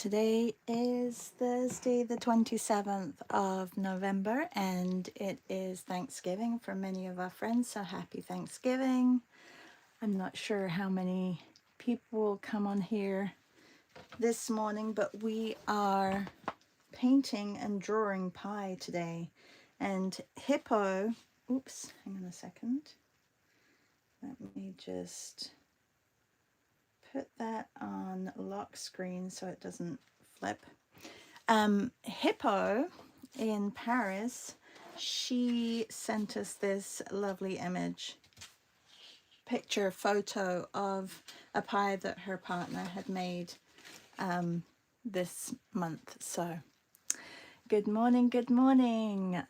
Today is Thursday the 27th of November and it is Thanksgiving for many of our friends, so happy Thanksgiving. I'm not sure how many people will come on here this morning, but we are painting and drawing pie today. And Hippo, oops, hang on a second. Let me just put that on lock screen so it doesn't flip. Hippo in Paris, she sent us this lovely photo of a pie that her partner had made this month. So good morning, good morning.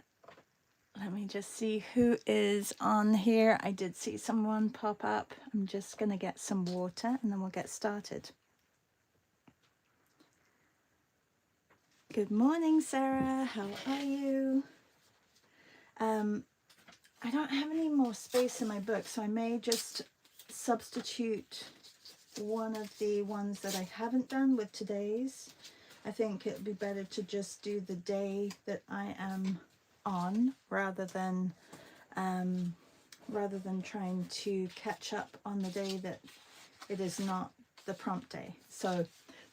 Let me just see who is on here. I did see someone pop up. I'm just going to get some water and then we'll get started. Good morning, Sarah. How are you? I don't have any more space in my book, so I may just substitute one of the ones that I haven't done with today's. I think it would be better to just do the day that I am on rather than trying to catch up on the day that it is not the prompt day. So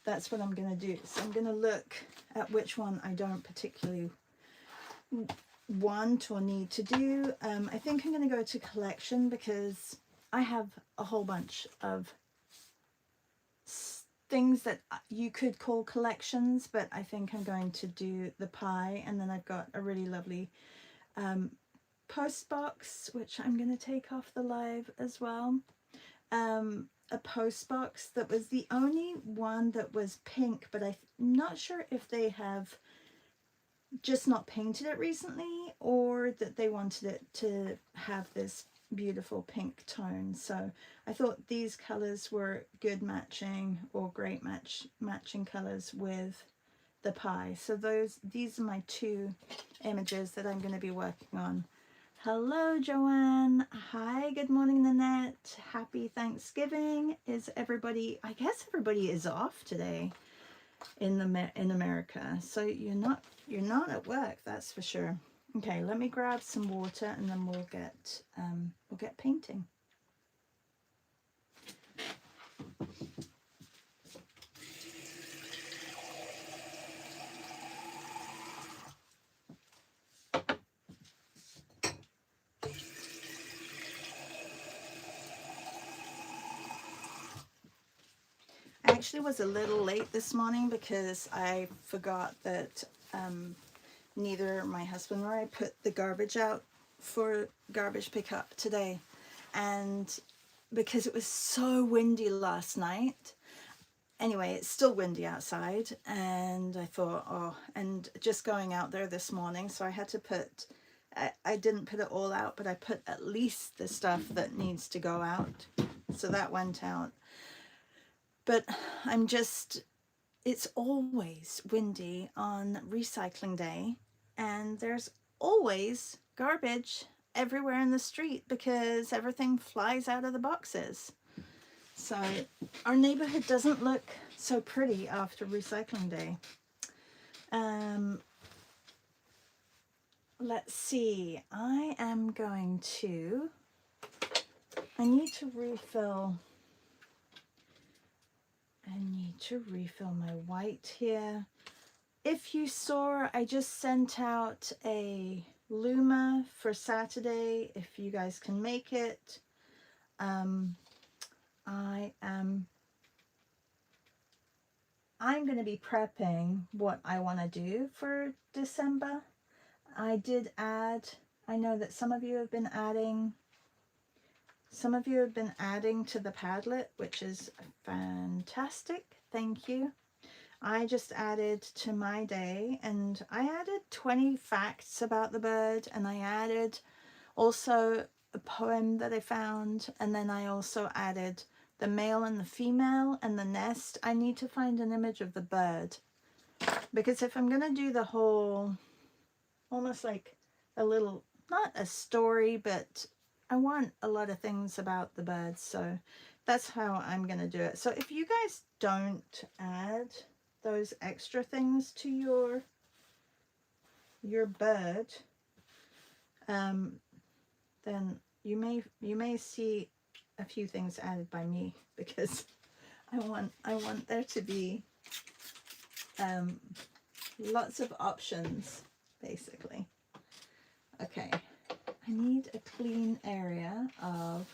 that's what I'm going to do. So I'm going to look at which one I don't particularly want or need to do. I think I'm going to go to collection because I have a whole bunch of things that you could call collections, but I think I'm going to do the pie. And then I've got a really lovely post box, which I'm going to take off the live as well. A post box that was the only one that was pink, but I'm not sure if they have just not painted it recently or that they wanted it to have this beautiful pink tone. So I thought these colors were good matching or great matching colors with the pie. So these are my two images that I'm going to be working on. Hello, Joanne. Hi, good morning, Nanette. Happy Thanksgiving. Is everybody, I guess everybody is off today in America. So you're not at work, that's for sure. Okay, let me grab some water and then we'll get painting. I actually was a little late this morning because I forgot that neither my husband or I put the garbage out for garbage pickup today, and because it was so windy last night. Anyway, it's still windy outside, and I thought, oh, and just going out there this morning, so I had to put, I didn't put it all out, but I put at least the stuff that needs to go out, so that went out. But it's always windy on recycling day, and there's always garbage everywhere in the street because everything flies out of the boxes. So our neighborhood doesn't look so pretty after recycling day. Let's see, I need to refill my white here. If you saw, I just sent out a Luma for Saturday, if you guys can make it. I'm going to be prepping what I want to do for December. I did add, I know that some of you have been adding to the Padlet, which is fantastic. Thank you. I just added to my day, and I added 20 facts about the bird, and I added also a poem that I found, and then I also added the male and the female and the nest. I need to find an image of the bird, because if I'm going to do the whole, almost like a little, not a story, but I want a lot of things about the birds, so that's how I'm going to do it. So if you guys don't add those extra things to your bird, then you may see a few things added by me, because I want there to be lots of options, basically. Okay, I need a clean area of,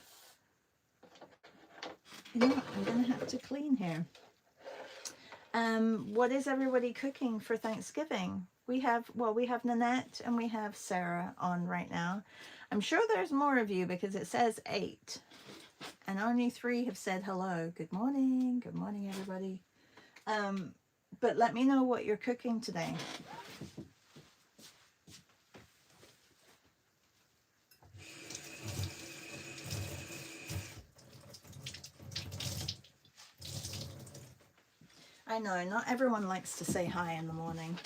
you know what, I'm gonna have to clean here. What is everybody cooking for Thanksgiving? We have Nanette and we have Sarah on right now. I'm sure there's more of you because it says 8 and only 3 have said hello. Good morning everybody. But let me know what you're cooking today. I know not everyone likes to say hi in the morning,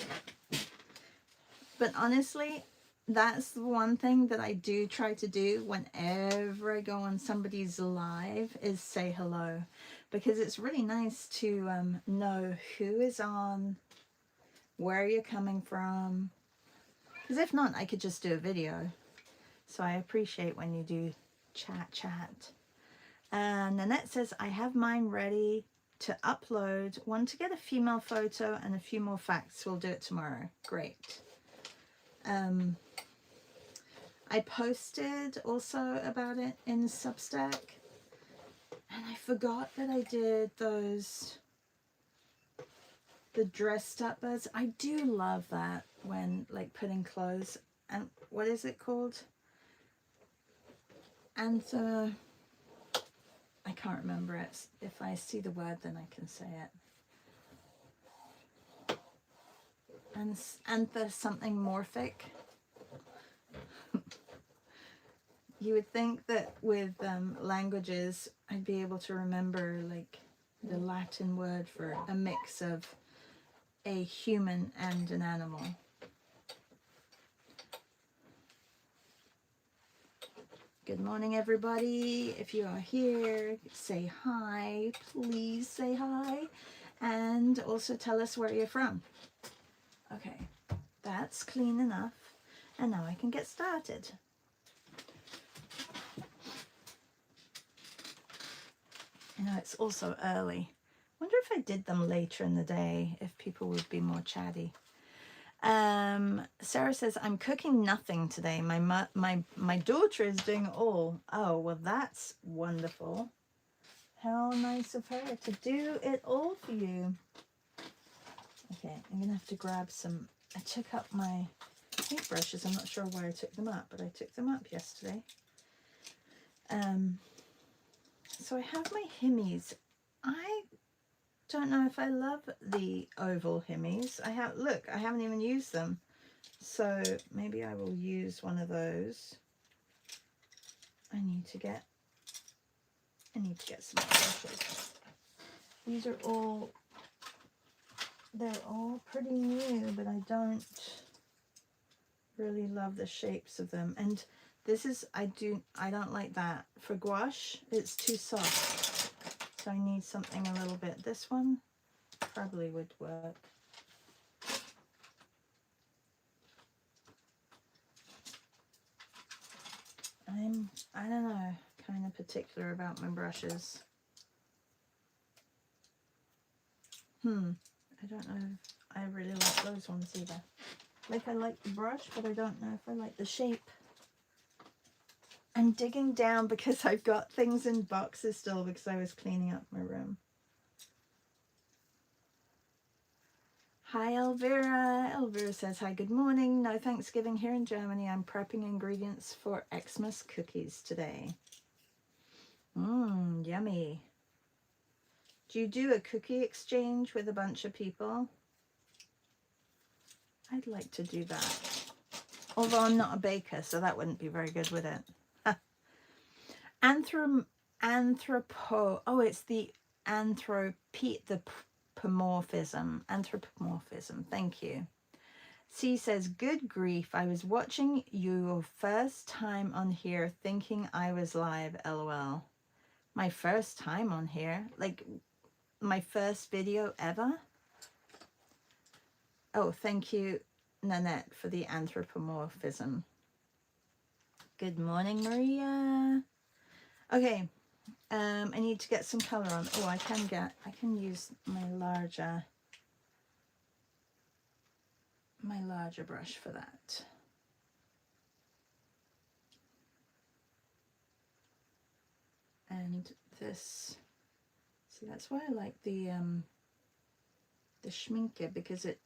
but honestly, that's the one thing that I do try to do whenever I go on somebody's live, is say hello, because it's really nice to know who is on, where you're coming from, because if not, I could just do a video. So I appreciate when you do chat. And Nanette says, I have mine ready to upload. Want to get a female photo and a few more facts. We'll do it tomorrow. Great. I posted also about it in Substack, and I forgot that I did those, the dressed up birds. I do love that, when like putting clothes, and what is it called? And I can't remember it. If I see the word, then I can say it. And there's something morphic. You would think that with languages, I'd be able to remember like the Latin word for a mix of a human and an animal. Good morning, everybody. If you are here, say hi. Please say hi. And also tell us where you're from. Okay, that's clean enough. And now I can get started. I know it's also early. Wonder if I did them later in the day, if people would be more chatty. Sarah says, I'm cooking nothing today. My daughter is doing it all. Oh, well, that's wonderful. How nice of her to do it all for you. Okay, I'm gonna have to grab some. I took up my paintbrushes. I'm not sure where I took them up, but I took them up yesterday. So I have my Himmies. I don't know if I love the oval Himmies. I haven't even used them. So maybe I will use one of those. I need to get some brushes. These are all, they're all pretty new, but I don't really love the shapes of them. And this is, I don't like that. For gouache, it's too soft. So I need something a little bit. This one probably would work. I don't know, kind of particular about my brushes. I don't know if I really like those ones either. Like, I like the brush, but I don't know if I like the shape. I'm digging down because I've got things in boxes still because I was cleaning up my room. Hi, Elvira. Elvira says, hi, good morning. No Thanksgiving here in Germany. I'm prepping ingredients for Xmas cookies today. Yummy. Do you do a cookie exchange with a bunch of people? I'd like to do that. Although I'm not a baker, so that wouldn't be very good, would it? Oh, it's the anthropomorphism. Thank you. C says, good grief, I was watching your first time on here thinking I was live, LOL. My first time on here? Like, my first video ever? Oh, thank you, Nanette, for the anthropomorphism. Good morning, Maria. Okay, I need to get some color on. Oh, I can use my larger brush for that. And this, see, that's why I like the Schminke, because it,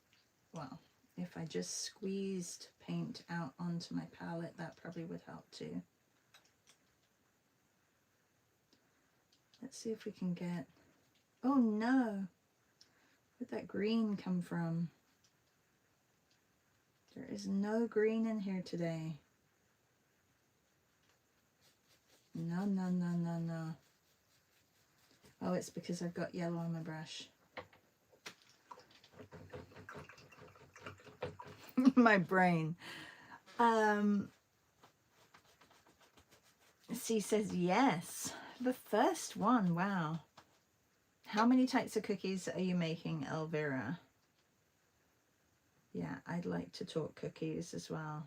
well, if I just squeezed paint out onto my palette, that probably would help too. Let's see if we can get, oh no, where'd that green come from? There is no green in here today. No, no, no, no, no. Oh, it's because I've got yellow on my brush. My brain. C says yes. The first one, wow. How many types of cookies are you making, Elvira? Yeah, I'd like to talk cookies as well.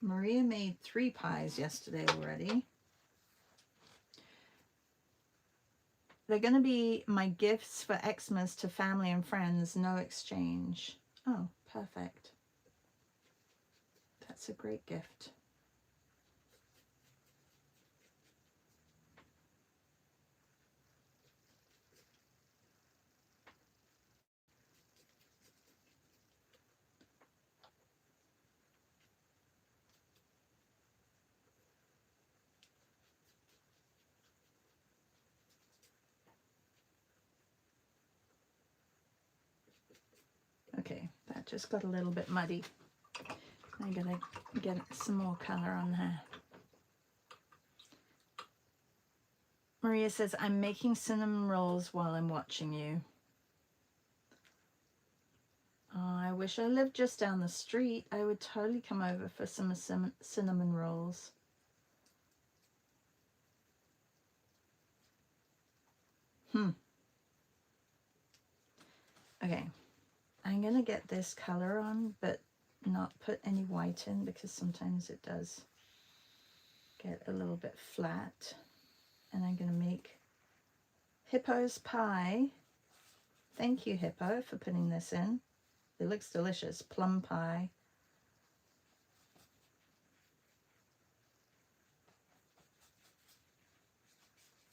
Maria made 3 pies yesterday already. They're going to be my gifts for Xmas to family and friends, no exchange. Oh, perfect. That's a great gift. Okay, that just got a little bit muddy. I'm going to get some more color on there. Maria says, I'm making cinnamon rolls while I'm watching you. Oh, I wish I lived just down the street. I would totally come over for some cinnamon rolls. Okay, I'm going to get this color on, but not put any white in, because sometimes it does get a little bit flat. And I'm going to make Hippo's pie. Thank you, Hippo, for putting this in. It looks delicious. Plum pie.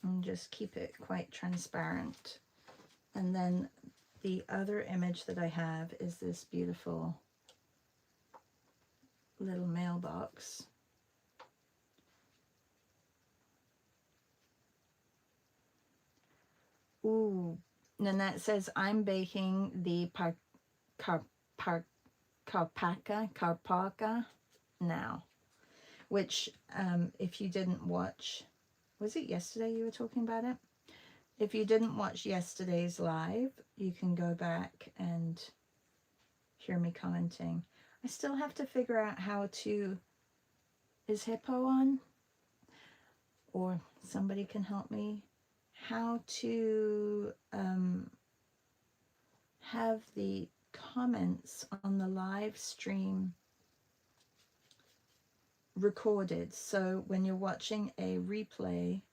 And just keep it quite transparent. And then the other image that I have is this beautiful little mailbox. Ooh, Nanette says, I'm baking the Carpaca now, which if you didn't watch, was it yesterday you were talking about it? If you didn't watch yesterday's live, you can go back and hear me commenting. I still have to figure out how to, is Hippo on? Or somebody can help me, how to have the comments on the live stream recorded, so when you're watching a replay,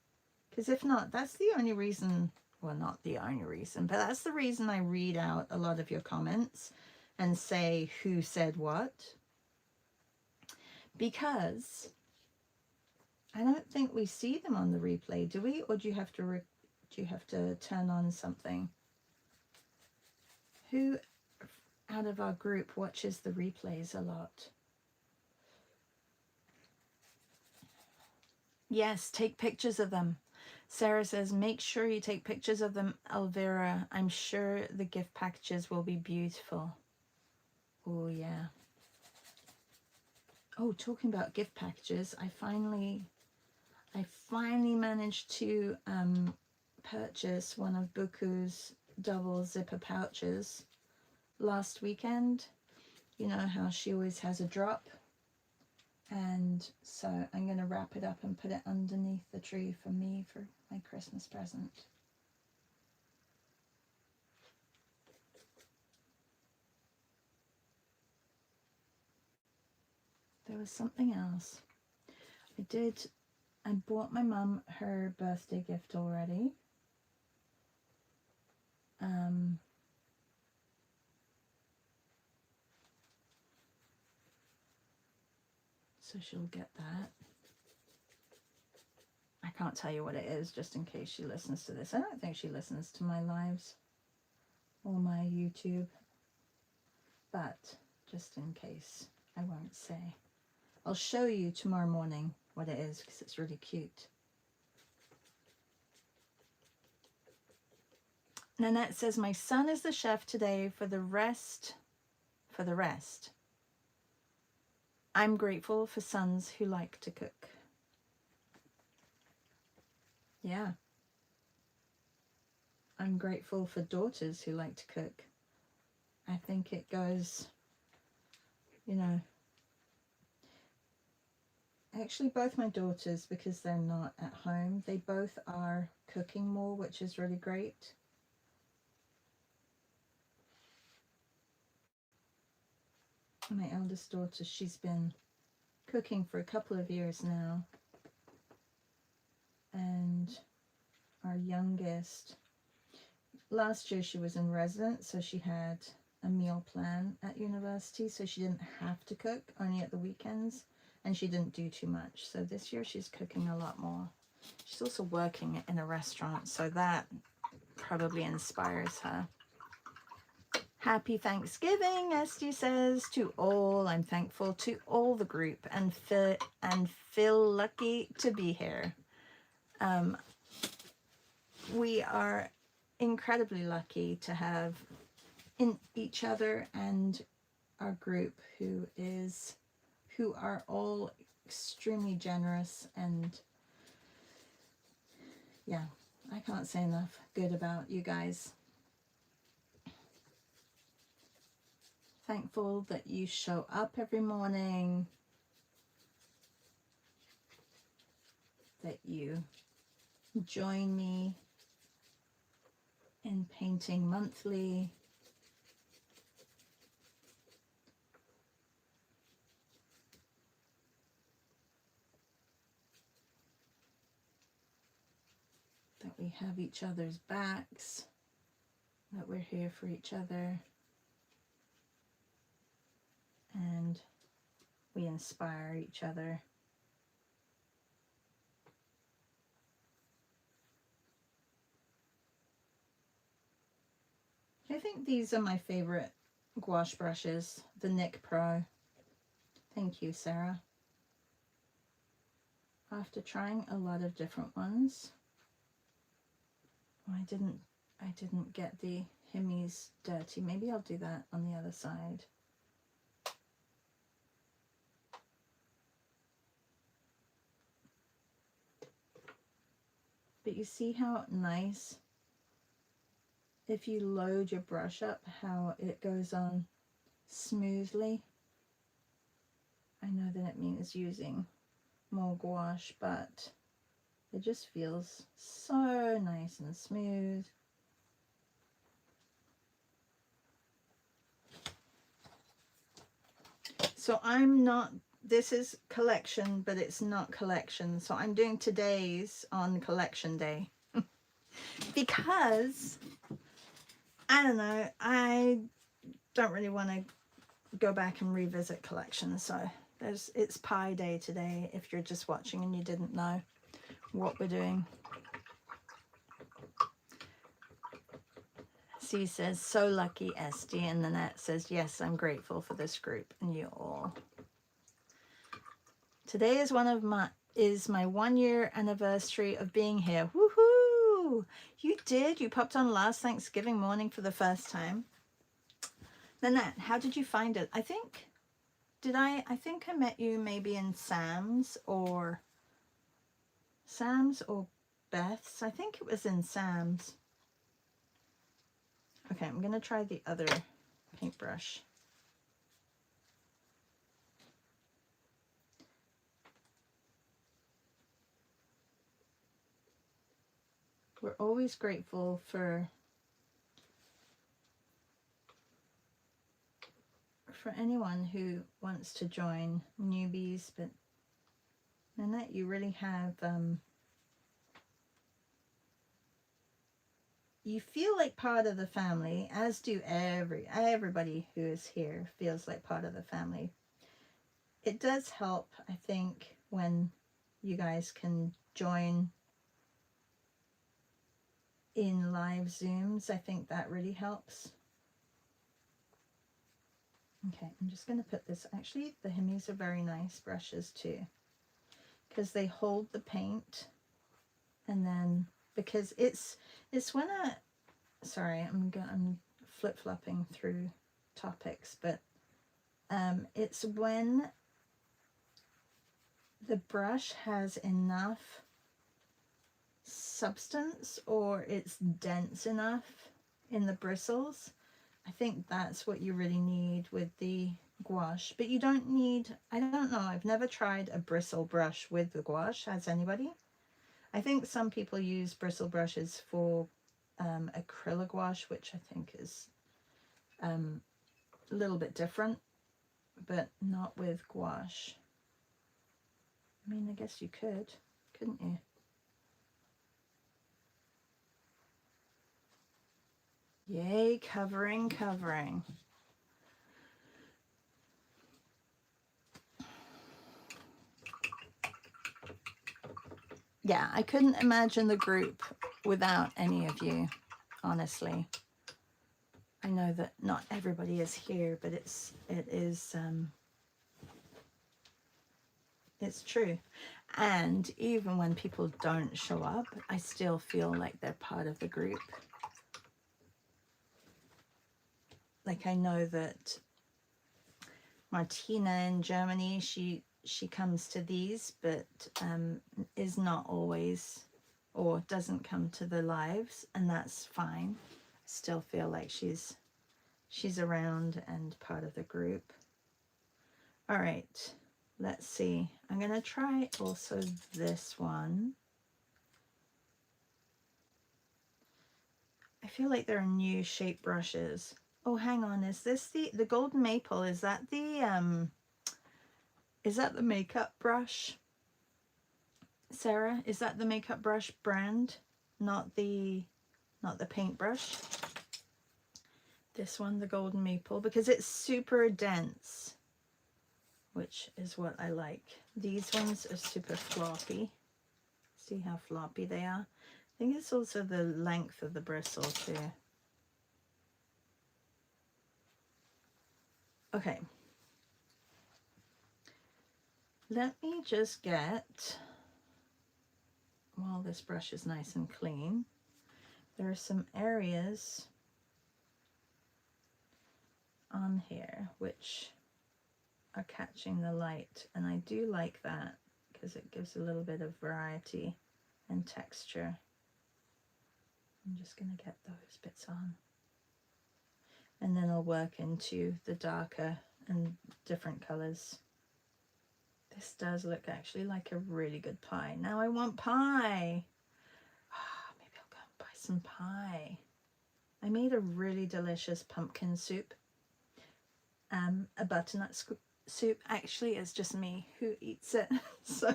because if not, that's the only reason, well, not the only reason, but that's the reason I read out a lot of your comments and say who said what, because I don't think we see them on the replay, do we? Or do you have to turn on something? Who out of our group watches the replays a lot? Yes, take pictures of them. Sarah says, make sure you take pictures of them, Elvira. I'm sure the gift packages will be beautiful. Oh, yeah. Oh, talking about gift packages, I finally managed to purchase one of Buku's double zipper pouches last weekend. You know how she always has a drop, and so I'm going to wrap it up and put it underneath the tree for me for my Christmas present. there was something else. I bought my mum her birthday gift already. So she'll get that. I can't tell you what it is, just in case she listens to this. I don't think she listens to my lives or my YouTube, but just in case, I won't say. I'll show you tomorrow morning what it is, because it's really cute. Nanette says, my son is the chef today for the rest. I'm grateful for sons who like to cook. Yeah. I'm grateful for daughters who like to cook. I think it goes, you know, actually both my daughters, because they're not at home, they both are cooking more, which is really great. My eldest daughter, she's been cooking for a couple of years now. And our youngest, last year she was in residence, so she had a meal plan at university, so she didn't have to cook, only at the weekends, and she didn't do too much. So this year she's cooking a lot more. She's also working in a restaurant, so that probably inspires her. Happy Thanksgiving, Esty says, to all. I'm thankful to all the group and feel lucky to be here. We are incredibly lucky to have in each other and our group who are all extremely generous, and yeah, I can't say enough good about you guys. Thankful that you show up every morning, that you join me in painting monthly. That we have each other's backs, that we're here for each other, and we inspire each other. I think these are my favorite gouache brushes, the Nick Pro. Thank you, Sarah. After trying a lot of different ones, I didn't get the Hemis dirty. Maybe I'll do that on the other side. But you see how nice, if you load your brush up, how it goes on smoothly. I know that it means using more gouache, but it just feels so nice and smooth. So this is collection, but it's not collection. So I'm doing today's on collection day. Because, I don't know, I don't really want to go back and revisit collections. So it's pie day today, if you're just watching and you didn't know what we're doing. C says, so lucky, Esty. And Nanette says, yes, I'm grateful for this group and you all. Today is my 1 year anniversary of being here. Woohoo! You popped on last Thanksgiving morning for the first time. Nanette, how did you find it? I think I met you maybe in Sam's or Beth's. I think it was in Sam's. Okay, I'm gonna try the other paintbrush. We're always grateful for for anyone who wants to join, newbies, but Nanette, you really have, you feel like part of the family, as do everybody who is here feels like part of the family. It does help, I think, when you guys can join in live Zooms. I think that really helps. Okay, I'm just going to put this, actually the Hemis are very nice brushes too, because they hold the paint, and then because it's when sorry, I'm flip-flopping through topics, but it's when the brush has enough substance, or it's dense enough in the bristles. I think that's what you really need with the gouache. But you don't need, I don't know, I've never tried a bristle brush with the gouache. Has anybody? I think some people use bristle brushes for acrylic gouache, which I think is a little bit different, but not with gouache. I mean, I guess you could, couldn't you? Yay, covering. Yeah, I couldn't imagine the group without any of you, honestly. I know that not everybody is here, but it's true. And even when people don't show up, I still feel like they're part of the group. Like, I know that Martina in Germany, she comes to these, but is not always, or doesn't come to the lives, and that's fine. I still feel like she's around and part of the group. All right, let's see. I'm gonna try also this one. I feel like there are new shape brushes. Oh, hang on, is this the golden maple? Is that the makeup brush? Sarah, is that the makeup brush brand? Not the paintbrush? This one, the golden maple, because it's super dense, which is what I like. These ones are super floppy. See how floppy they are? I think it's also the length of the bristle too. Okay. Let me just get, while this brush is nice and clean, there are some areas on here which are catching the light, and I do like that because it gives a little bit of variety and texture. I'm just going to get those bits on, and then I'll work into the darker and different colors. This does look actually like a really good pie. Now I want pie. Maybe I'll go and buy some pie. I made a really delicious pumpkin soup. A butternut soup. Actually, it's just me who eats it. So,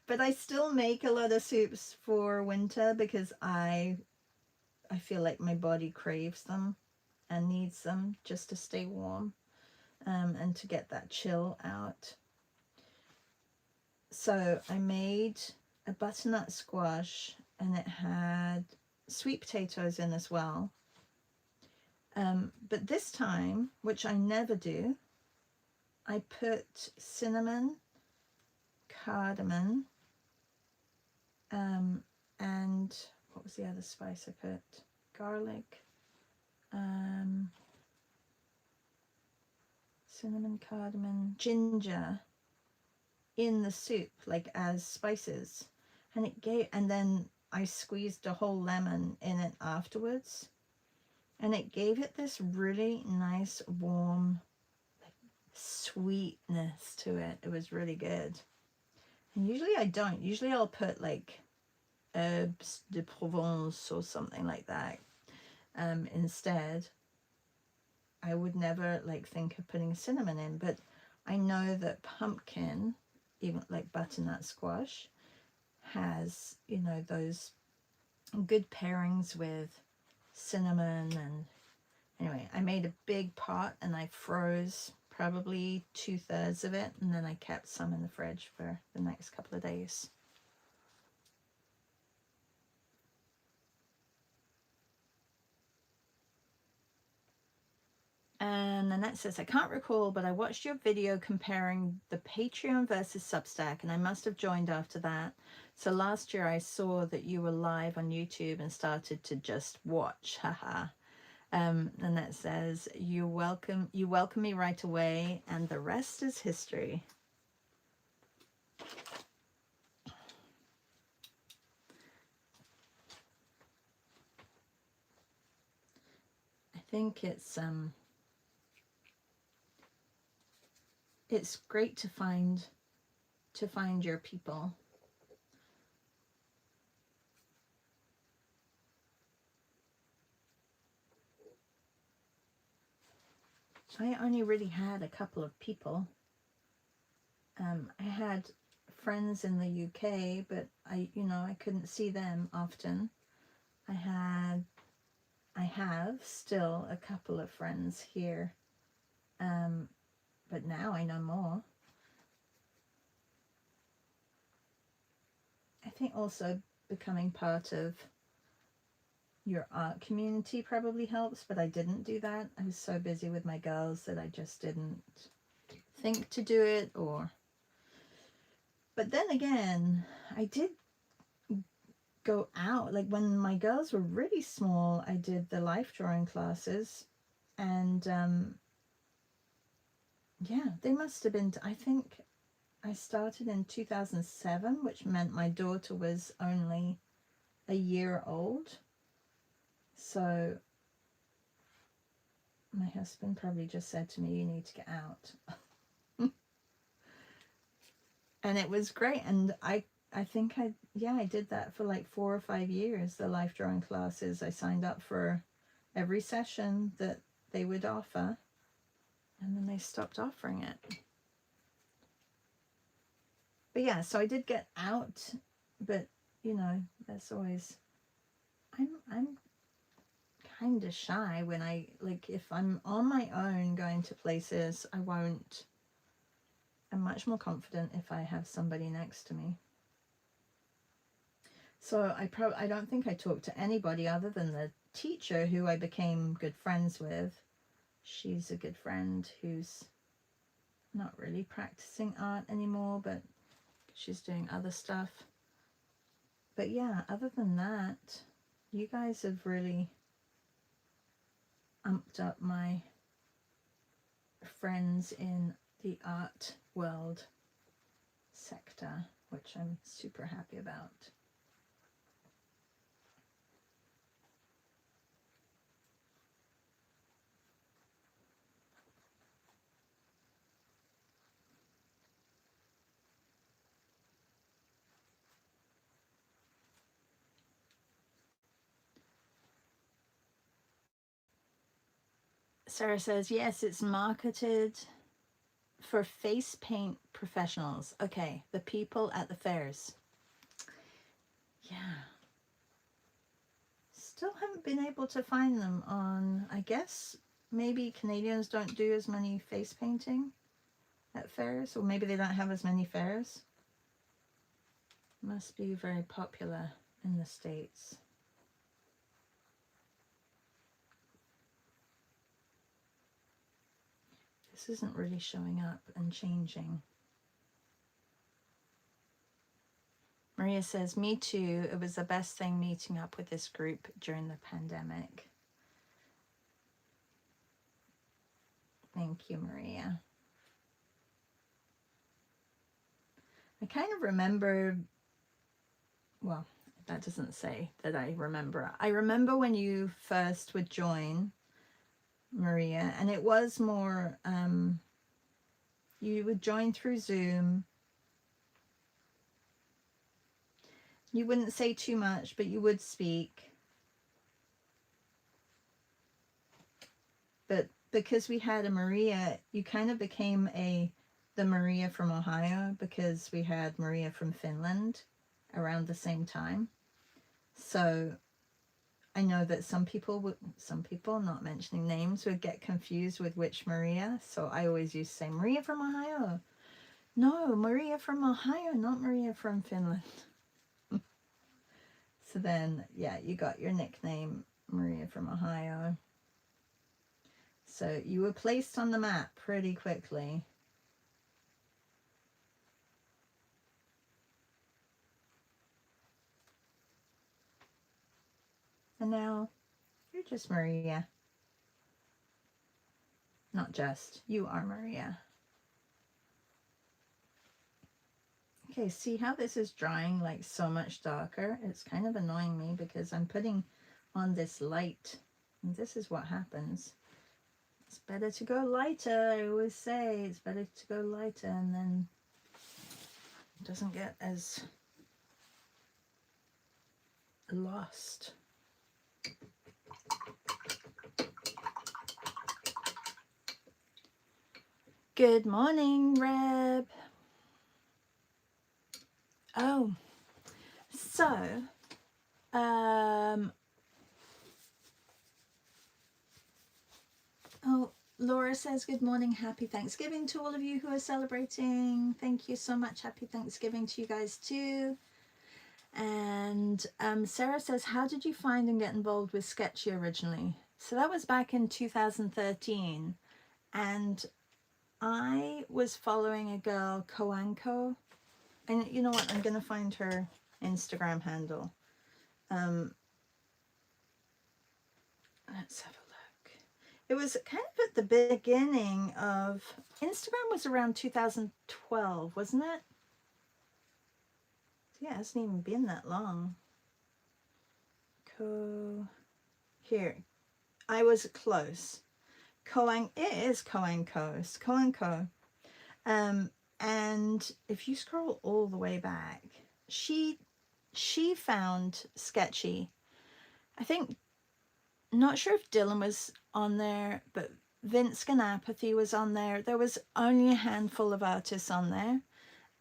but I still make a lot of soups for winter because I feel like my body craves them and needs them just to stay warm, and to get that chill out. So I made a butternut squash, and it had sweet potatoes in as well. But this time, which I never do, I put cinnamon, cardamom, and what was the other spice I put? Garlic, cinnamon, cardamom, ginger in the soup, like as spices, and then I squeezed a whole lemon in it afterwards, and it gave it this really nice warm sweetness to it. It was really good. And usually I don't. Usually I'll put like herbes de Provence or something like that instead. I would never like think of putting cinnamon in, but I know that pumpkin, even like butternut squash, has, you know, those good pairings with cinnamon. And anyway, I made a big pot and I froze probably 2/3 of it, and then I kept some in the fridge for the next couple of days. And Nanette says, I can't recall, but I watched your video comparing the Patreon versus Substack, and I must have joined after that. So last year I saw that you were live on YouTube and started to just watch. Haha. Nanette says, you welcome me right away, and the rest is history. I think it's great to find your people. I only really had a couple of people. I had friends in the UK, but I couldn't see them often. I have still a couple of friends here, but now I know more. I think also becoming part of your art community probably helps, but I didn't do that. I was so busy with my girls that I just didn't think to do it. But then again, I did go out, like when my girls were really small, I did the life drawing classes, and yeah, they must have been, I think I started in 2007, which meant my daughter was only a year old. So my husband probably just said to me, you need to get out. And it was great. And I think I did that for like 4 or 5 years, the life drawing classes. I signed up for every session that they would offer, and then they stopped offering it. But yeah, so I did get out, but you know, that's always, I'm kind of shy when if I'm on my own going to places, I'm much more confident if I have somebody next to me. So I don't think I talked to anybody other than the teacher who I became good friends with. She's a good friend who's not really practicing art anymore, but she's doing other stuff. But yeah, other than that, you guys have really amped up my friends in the art world sector, which I'm super happy about. Sarah says, yes, it's marketed for face paint professionals. Okay, the people at the fairs. Yeah. Still haven't been able to find them on, I guess maybe Canadians don't do as many face painting at fairs, or maybe they don't have as many fairs. Must be very popular in the States. This isn't really showing up and changing. Maria says, me too. It was the best thing meeting up with this group during the pandemic. Thank you, Maria. I kind of remember, well, that doesn't say that I remember. I remember when you first would join, Maria, and it was more, you would join through Zoom. You wouldn't say too much, but you would speak. But because we had a Maria, you kind of became the Maria from Ohio, because we had Maria from Finland around the same time. So I know that some people, not mentioning names, would get confused with which Maria. So I always used to say Maria from Ohio. No, Maria from Ohio, not Maria from Finland. So then, yeah, you got your nickname, Maria from Ohio. So you were placed on the map pretty quickly. And now you're just Maria. Not just, you are Maria. Okay, see how this is drying like so much darker? It's kind of annoying me because I'm putting on this light, and this is what happens. It's better to go lighter. I always say it's better to go lighter, and then it doesn't get as lost. Good morning, Reb. Oh, so, oh, Laura says, good morning, happy Thanksgiving to all of you who are celebrating. Thank you so much. Happy Thanksgiving to you guys too. And Sarah says, how did you find and get involved with Sketchy originally? So that was back in 2013. And I was following a girl, Koanko. And you know what? I'm going to find her Instagram handle. Let's have a look. It was kind of at the beginning of, Instagram was around 2012, wasn't it? Yeah, it hasn't even been that long. Here, I was close. It is Koanko. And if you scroll all the way back, she found Sketchy. I think, not sure if Dylan was on there, but Vince Ganapathy was on there. There was only a handful of artists on there.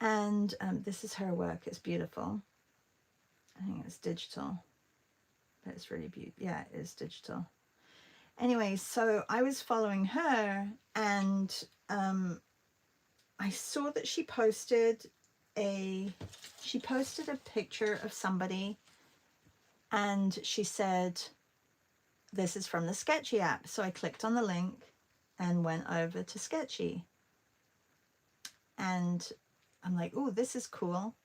And this is her work. It's beautiful. I think it's digital, but it's really beautiful. Yeah, it is digital. Anyway, so I was following her, and I saw that she posted a picture of somebody, and she said, this is from the Sketchy app. So I clicked on the link and went over to Sketchy, and I'm like, oh, this is cool.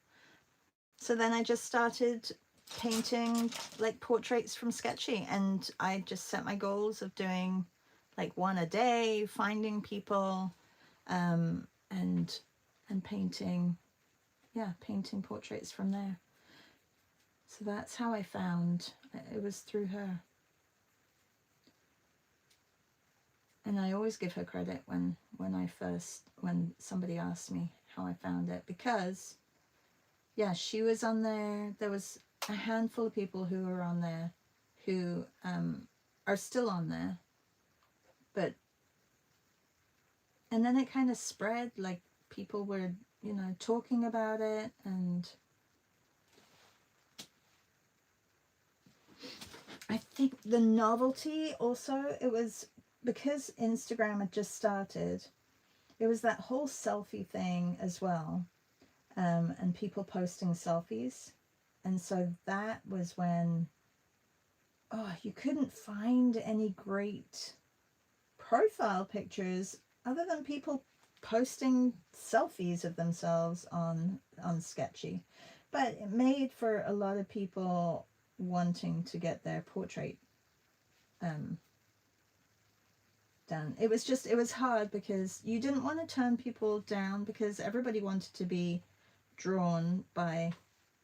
So then I just started painting like portraits from Sketchy, and I just set my goals of doing like one a day, finding people, and painting, painting portraits from there. So that's how I found it, was through her. And I always give her credit when somebody asks me how I found it, because yeah, she was on there. There was a handful of people who were on there who are still on there, but and then it kind of spread, like people were, you know, talking about it. And I think the novelty also, it was because Instagram had just started, it was that whole selfie thing as well, and people posting selfies. And so that was when, oh, you couldn't find any great profile pictures other than people posting selfies of themselves on Sketchy. But it made for a lot of people wanting to get their portrait done. It was hard because you didn't want to turn people down, because everybody wanted to be drawn by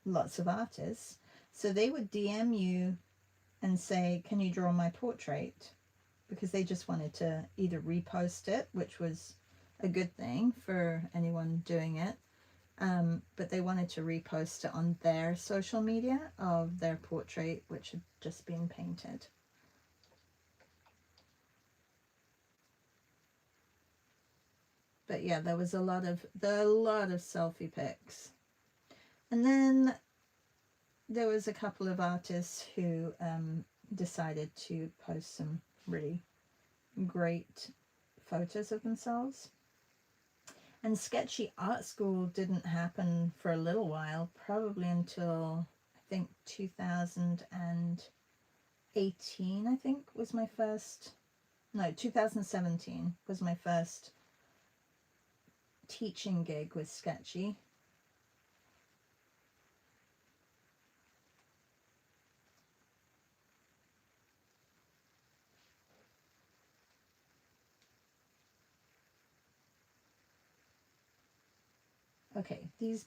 lots of artists. So they would DM you and say, can you draw my portrait? Because they just wanted to either repost it, which was a good thing for anyone doing it, but they wanted to repost it on their social media of their portrait, which had just been painted. But yeah, there was a lot of selfie pics. And then there was a couple of artists who decided to post some really great photos of themselves. And Sketchy Art School didn't happen for a little while, probably until I think 2018, I think was my first, no, 2017 was my first teaching gig with Sketchy. Okay, these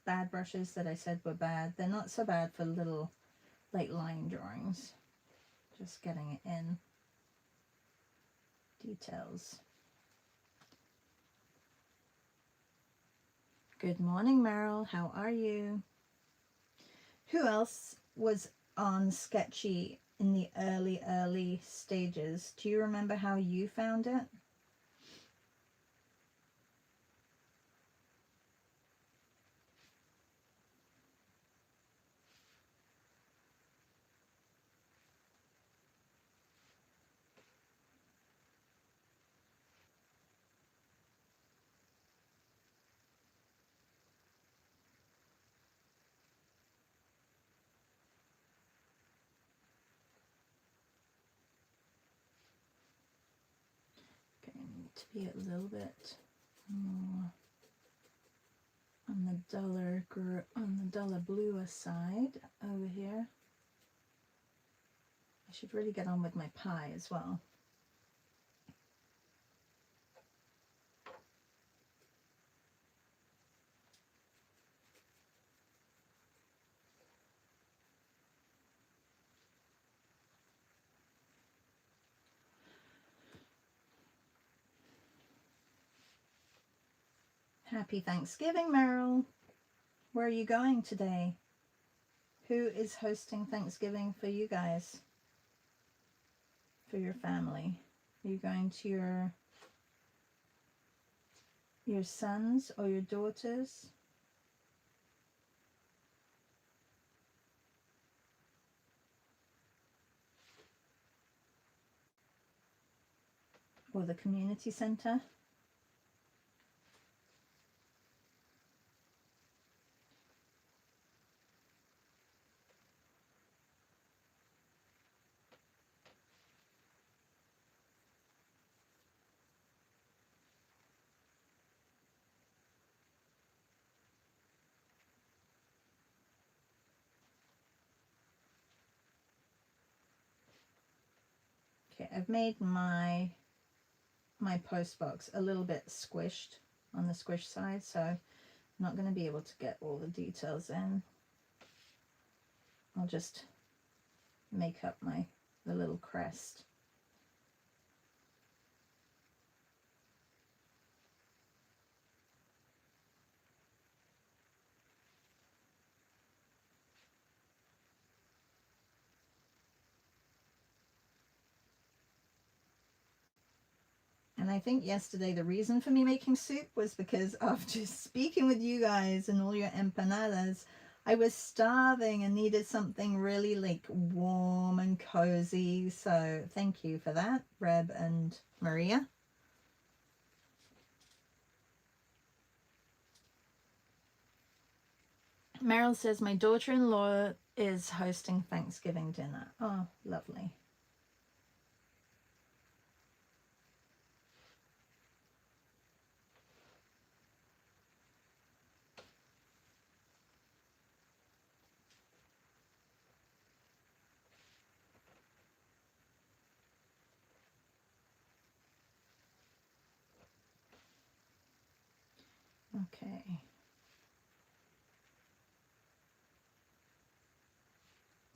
bad brushes that I said were bad, they're not so bad for little like line drawings. Just getting it in. Details. Good morning, Meryl. How are you? Who else was on Sketchy in the early stages? Do you remember how you found it? Okay, I need to be a little bit more on the duller bluer side over here. I should really get on with my pie as well. Happy Thanksgiving, Meryl. Where are you going today? Who is hosting Thanksgiving for you guys? For your family? Are you going to your sons or your daughters? Or the community center? Okay, I've made my post box a little bit squished on the squish side, so I'm not going to be able to get all the details in. I'll just make up the little crest. And I think yesterday the reason for me making soup was because after speaking with you guys and all your empanadas, I was starving and needed something really like warm and cozy. So thank you for that, Reb and Maria. Meryl says, my daughter-in-law is hosting Thanksgiving dinner. Oh, lovely. Okay.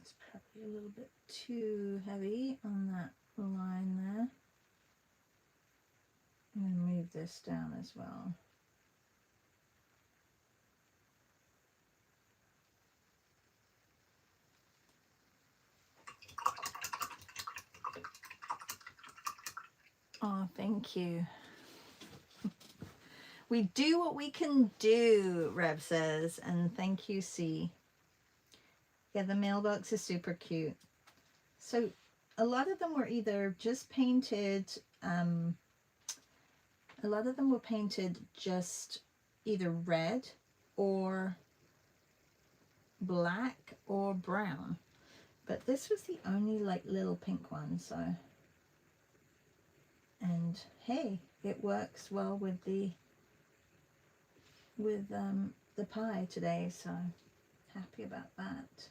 It's probably a little bit too heavy on that line there. I'm going to move this down as well. Oh, thank you. We do what we can do, Rev says, and thank you, C. Yeah, the mailbox is super cute. So a lot of them were either just painted, a lot of them were painted just either red or black or brown. But this was the only like little pink one, so. And hey, it works well with the pie today, so happy about that.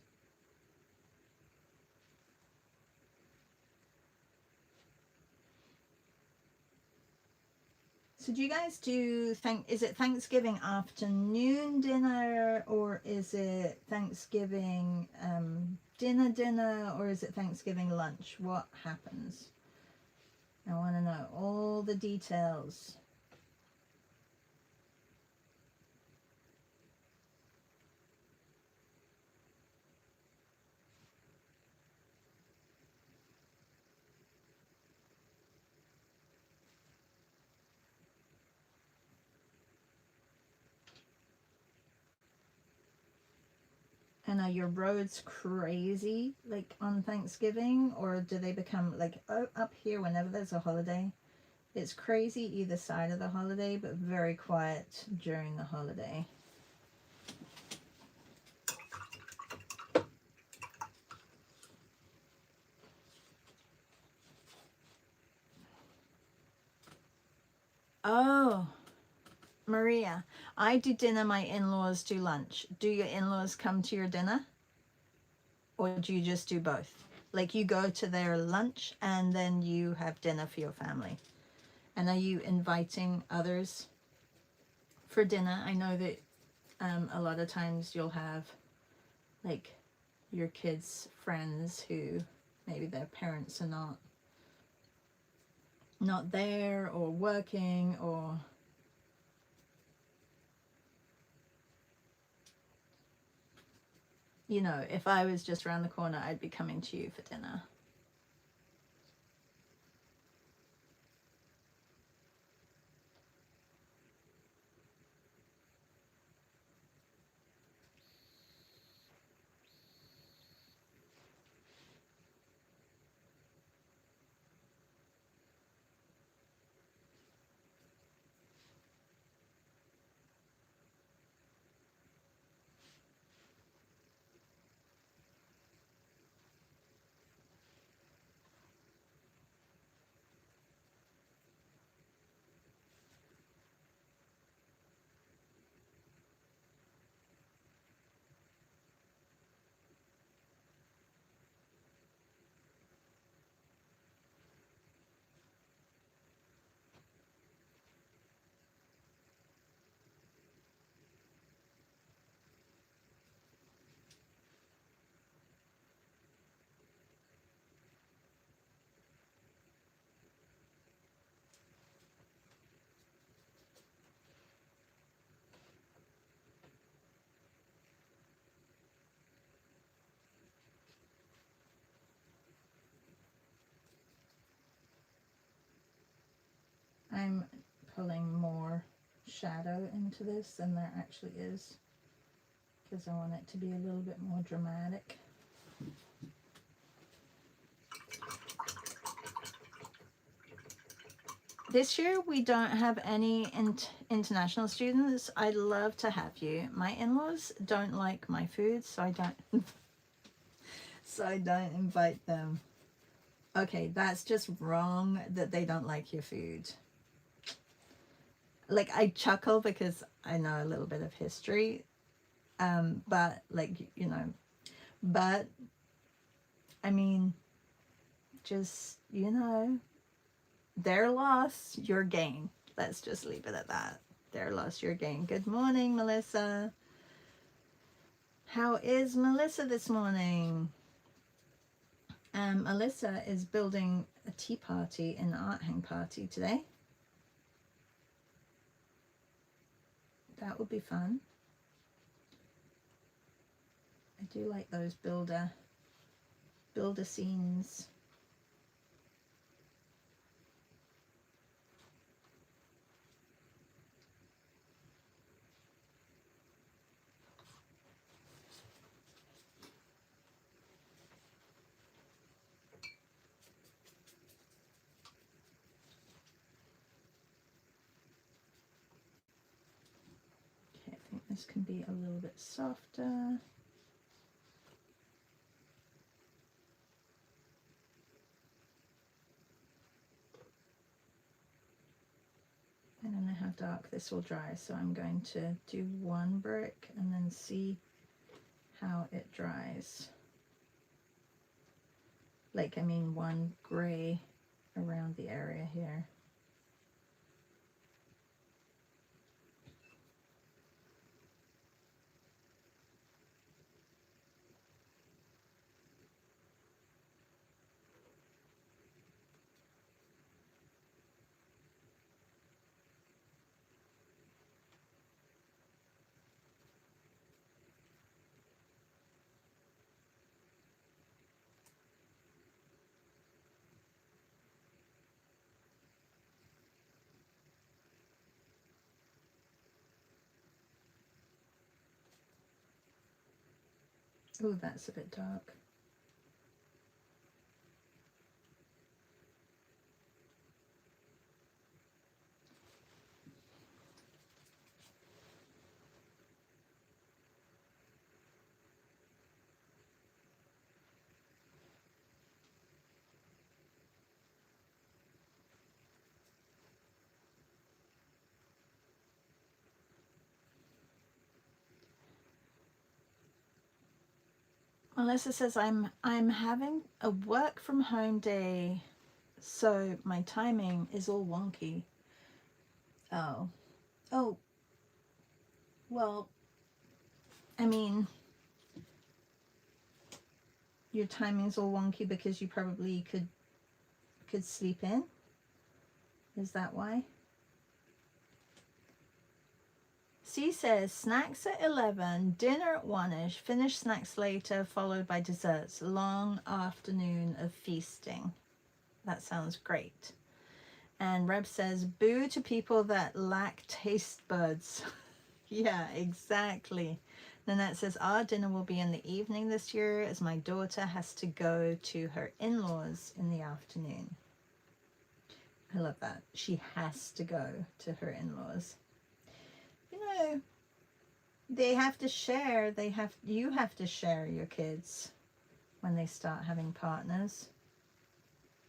So do you guys do, is it Thanksgiving afternoon dinner, or is it Thanksgiving dinner, or is it Thanksgiving lunch? What happens? I want to know all the details. And are your roads crazy like on Thanksgiving, or do they become like up here whenever there's a holiday? It's crazy either side of the holiday, but very quiet during the holiday. Oh, Maria, I do dinner, my in-laws do lunch. Do your in-laws come to your dinner? Or do you just do both? Like you go to their lunch and then you have dinner for your family? And are you inviting others for dinner? I know that a lot of times you'll have like your kids' friends who maybe their parents are not there or working, or you know, if I was just around the corner, I'd be coming to you for dinner. I'm pulling more shadow into this than there actually is, because I want it to be a little bit more dramatic. This year we don't have any international students. I'd love to have you. My in-laws don't like my food, so I don't so I don't invite them. Okay, that's just wrong that they don't like your food. Like, I chuckle because I know a little bit of history, but like, you know, but I mean, just, you know, their loss, your gain. Let's just leave it at that. Their loss, your gain. Good morning, Melissa. How is Melissa this morning? Melissa is building a tea party and art hang party today. That would be fun. I do like those builder scenes. this can be a little bit softer. I don't know how dark this will dry, so I'm going to do one brick and then see how it dries. Like, I mean, one gray around the area here. Oh, that's a bit dark. Melissa says I'm having a work from home day, so my timing is all wonky. Oh. Oh. Well, I mean, your timing's all wonky because you probably could sleep in. Is that why? C says snacks at 11, dinner at 1ish, finish snacks later, followed by desserts. Long afternoon of feasting. That sounds great. And Reb says boo to people that lack taste buds. Yeah, exactly. Nanette says our dinner will be in the evening this year as my daughter has to go to her in-laws in the afternoon. I love that. She has to go to her in-laws. You know, they have to share. You have to share your kids when they start having partners,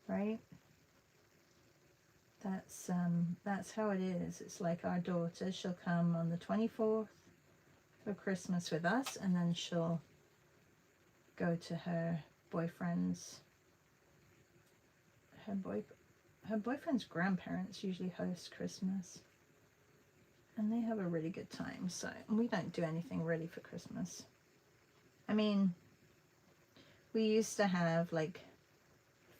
right? That's how it is. It's like our daughter. She'll come on the 24th for Christmas with us, and then she'll go to her boyfriend's. Her boyfriend's grandparents usually host Christmas. And they have a really good time, so we don't do anything really for Christmas. I mean, we used to have like a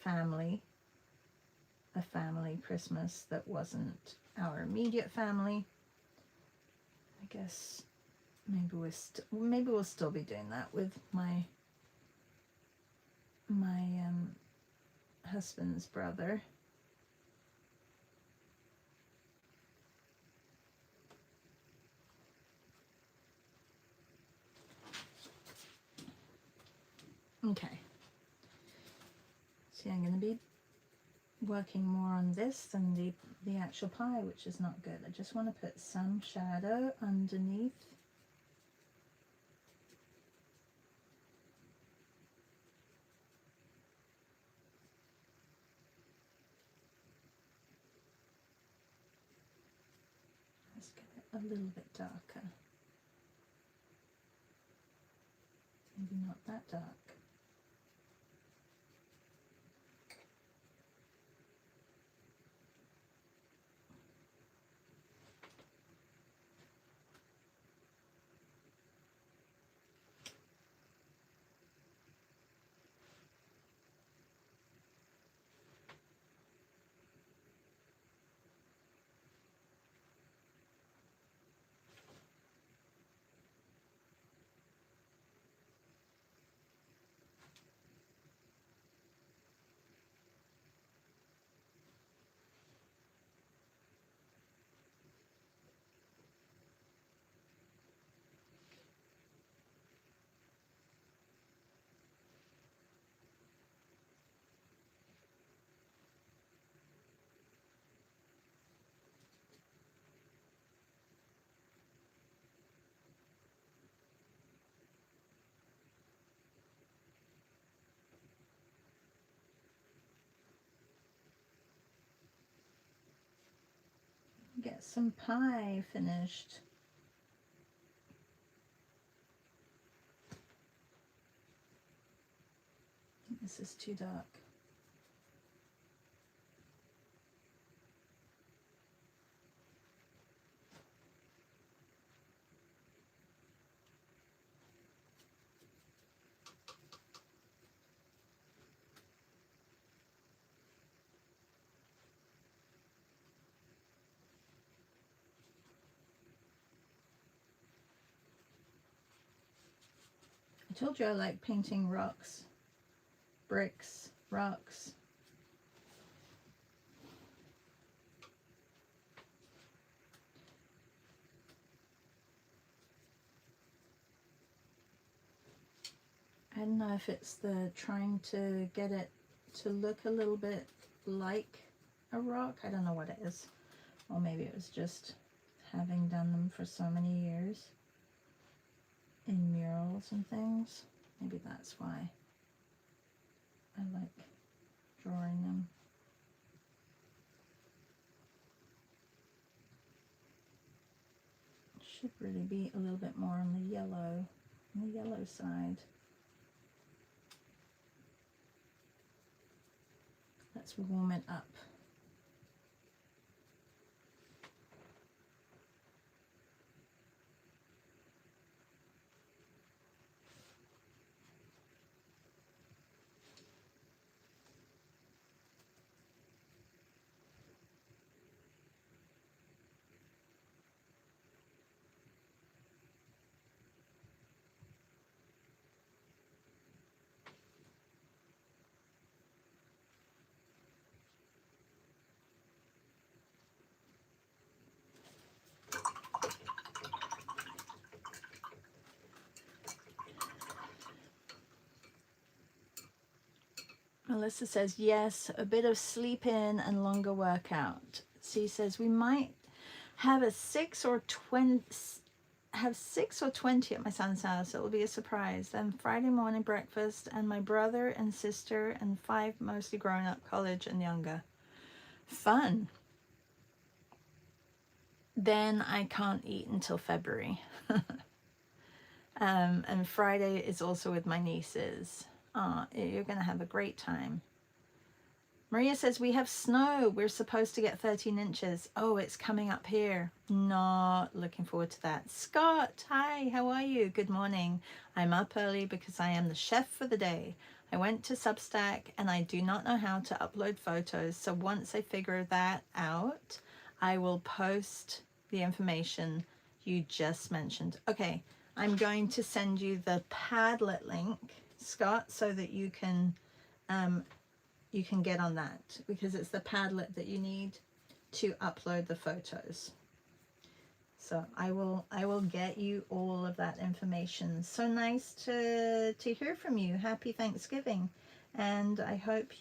family Christmas that wasn't our immediate family. I guess maybe we'll still be doing that with my husband's brother. Okay. See, I'm going to be working more on this than the actual pie, which is not good. I just want to put some shadow underneath. Let's get it a little bit darker. Maybe not that dark. get some pie finished. This is too dark. I told you I like painting rocks, bricks, rocks. I don't know if it's the trying to get it to look a little bit like a rock. I don't know what it is. Or maybe it was just having done them for so many years in murals and things. Maybe that's why I like drawing them. It should really be a little bit more on the yellow side. Let's warm it up. Melissa says, yes, a bit of sleep in and longer workout. C says, we might have 6 or 20 at my son's house. It will be a surprise. Then Friday morning breakfast and my brother and sister and 5 mostly grown up, college and younger. Fun. Then I can't eat until February. And Friday is also with my nieces. You're going to have a great time. Maria says, we have snow. We're supposed to get 13 inches. Oh, it's coming up here. Not looking forward to that. Scott, hi, how are you? Good morning. I'm up early because I am the chef for the day. I went to Substack and I do not know how to upload photos. So once I figure that out, I will post the information you just mentioned. Okay, I'm going to send you the Padlet link, Scott, so that you can get on that, because it's the Padlet that you need to upload the photos. So I will get you all of that information. So nice to hear from you. Happy Thanksgiving. And I hope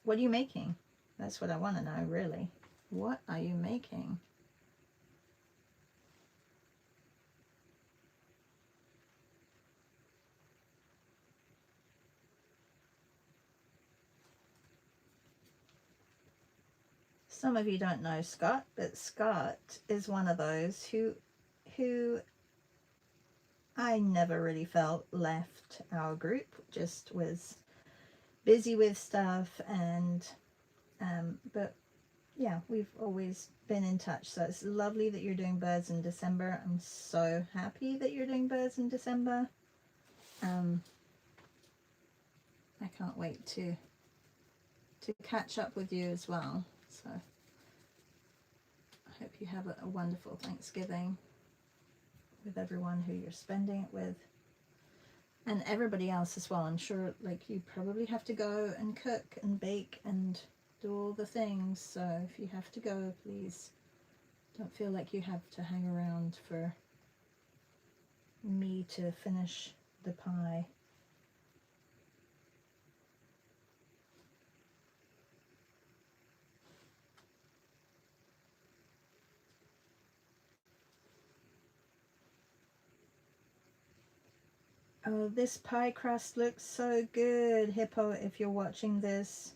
what are you making? That's what I want to know, really. What are you making? Some of you don't know Scott, but Scott is one of those who I never really felt left our group, just was busy with stuff, and but yeah, we've always been in touch. So it's lovely that you're doing birds in December. I'm so happy that you're doing birds in December. I can't wait to catch up with you as well. So I hope you have a wonderful Thanksgiving with everyone who you're spending it with, and everybody else as well. I'm sure, like, you probably have to go and cook and bake and do all the things. So if you have to go, please don't feel like you have to hang around for me to finish the pie. Oh, this pie crust looks so good, Hippo, if you're watching this.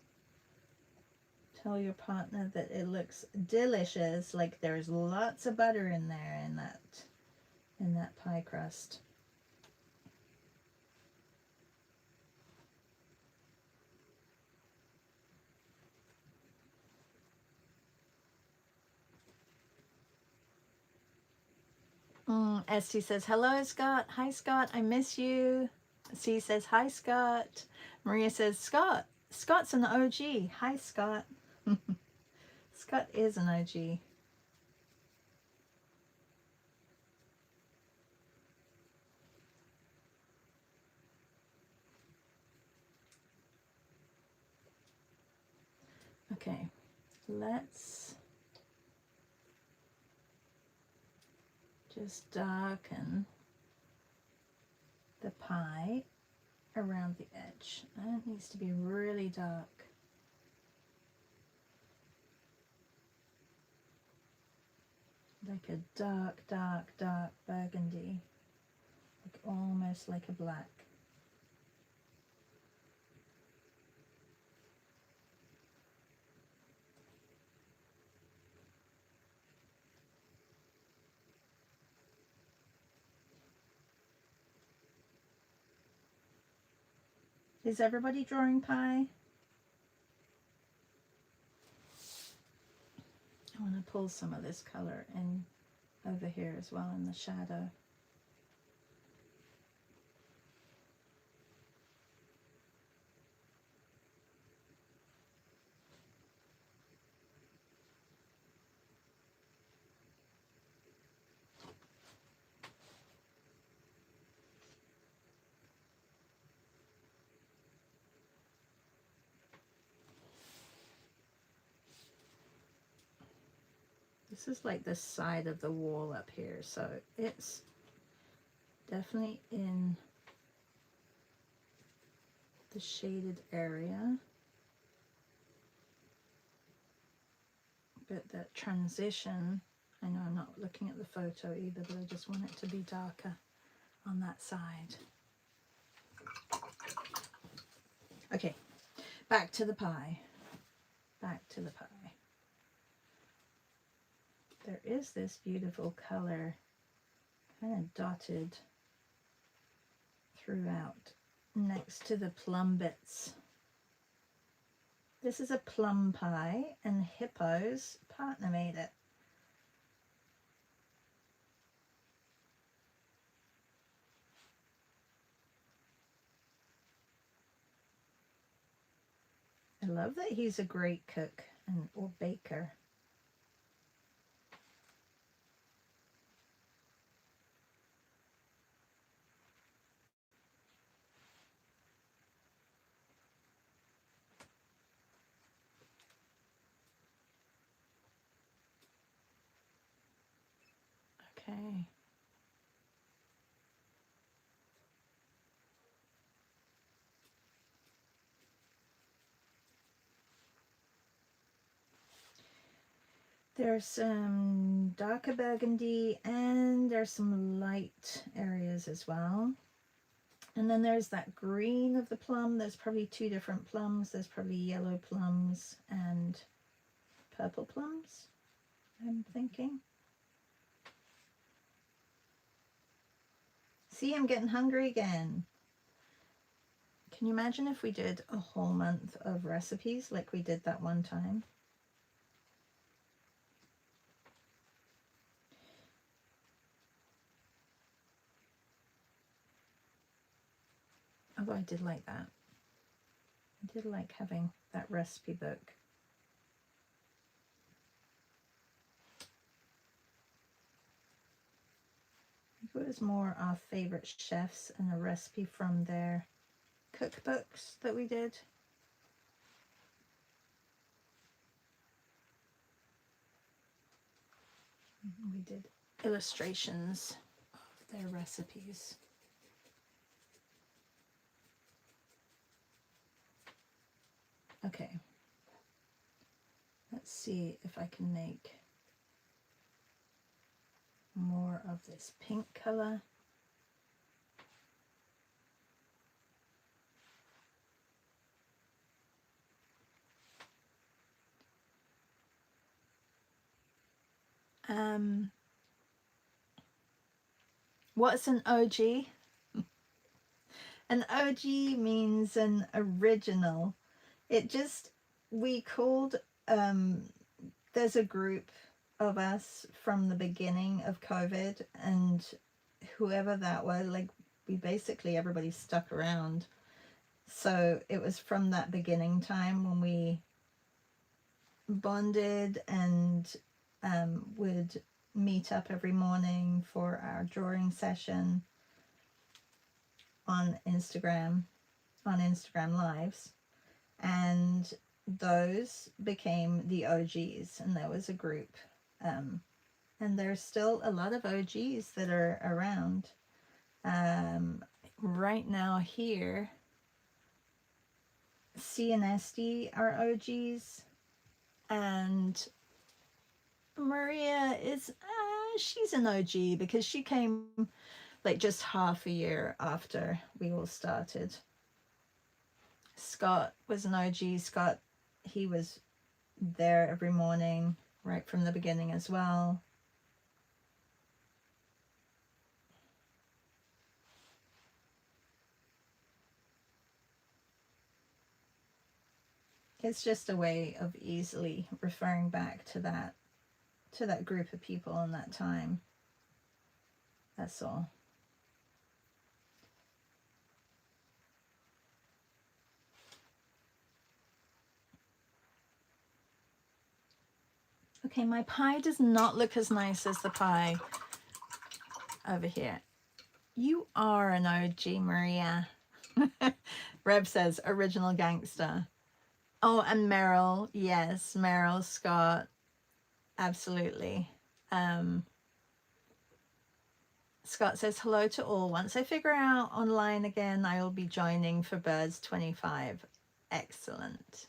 Tell your partner that it looks delicious, like there's lots of butter in there in that pie crust. Esty says, hello, Scott. Hi, Scott. I miss you. C says, hi, Scott. Maria says, Scott. Scott's an OG. Hi, Scott. Scott is an OG. Okay, let's just darken the pie around the edge. It needs to be really dark. Like a dark, dark, dark burgundy. Like almost like a black. Is everybody drawing pie? I want to pull some of this color in over here as well in the shadow. This is like the side of the wall up here, so it's definitely in the shaded area. But that transition, I know I'm not looking at the photo either, but I just want it to be darker on that side. Okay, back to the pie. Back to the pie. There is this beautiful color kind of dotted throughout next to the plum bits. This is a plum pie and Hippo's partner made it. I love that he's a great cook or baker. Okay. There's some darker burgundy and there's some light areas as well. And then there's that green of the plum. There's probably two different plums. There's probably yellow plums and purple plums, I'm thinking. See, I'm getting hungry again. Can you imagine if we did a whole month of recipes like we did that one time? Although I did like that. I did like having that recipe book. It was more our favorite chefs and a recipe from their cookbooks that we did. We did illustrations of their recipes. Okay, let's see if I can make more of this pink color. What's an OG? An OG means an original. It just, we called, there's a group of us from the beginning of COVID, and whoever that was, like, we basically, everybody stuck around. So it was from that beginning time when we bonded and would meet up every morning for our drawing session on Instagram Lives, and those became the OGs, and there was a group, and there's still a lot of OGs that are around. Right now here, C and SD are OGs, and Maria is, she's an OG because she came like just half a year after we all started. Scott was an OG. Scott, he was there every morning right from the beginning as well. It's just a way of easily referring back to that group of people in that time. That's all. Okay, my pie does not look as nice as the pie over here. You are an OG, Maria. Reb says original gangster. Oh, and Meryl. Yes, Meryl, Scott. Absolutely. Scott says hello to all. Once I figure out online again, I will be joining for Birds 25. Excellent.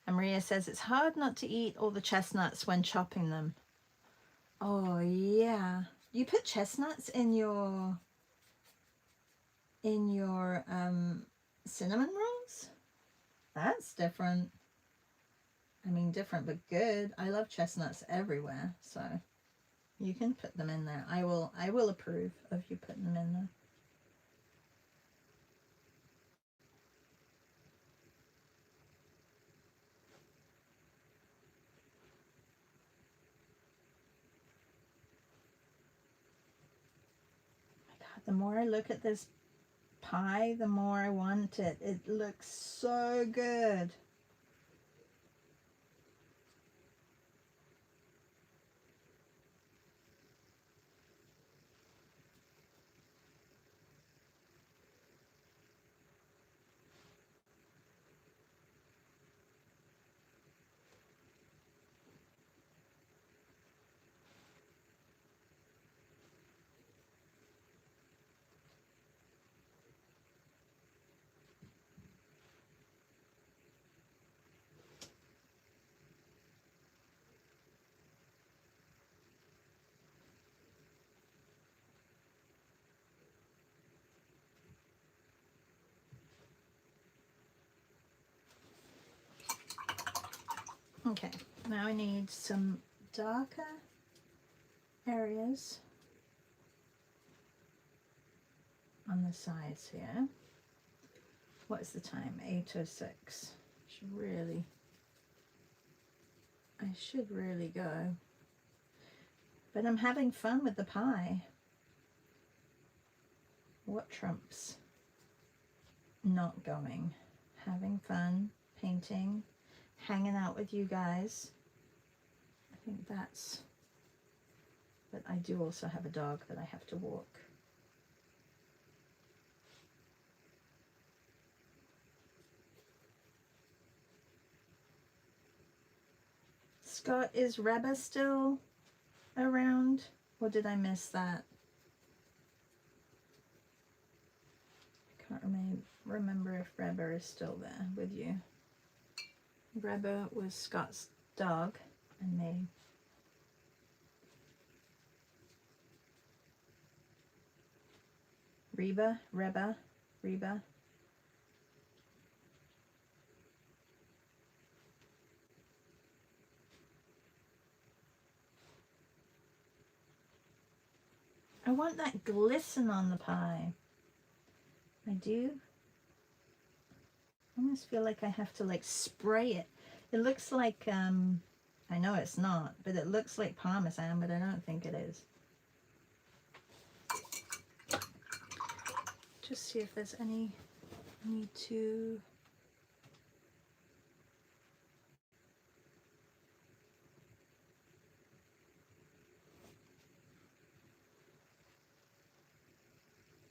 And Maria says it's hard not to eat all the chestnuts when chopping them. Oh yeah. You put chestnuts in your cinnamon rolls? That's different. I mean, different but good. I love chestnuts everywhere, so you can put them in there. I will approve of you putting them in there. Oh my God, the more I look at this pie, the more I want it. It looks so good. Okay, now I need some darker areas on the sides here. What's the time? 8:06. I should really go. But I'm having fun with the pie. What trumps not going? Having fun, painting, hanging out with you guys. I think that's, but I do also have a dog that I have to walk. Scott, is Reba still around? Or did I miss that? I can't remember if Reba is still there with you. Reba was Scott's dog and me. Reba. I want that glisten on the pie. I do. I almost feel like I have to like spray it. It looks like, I know it's not, but it looks like Parmesan, but I don't think it is. Just see if there's any need to...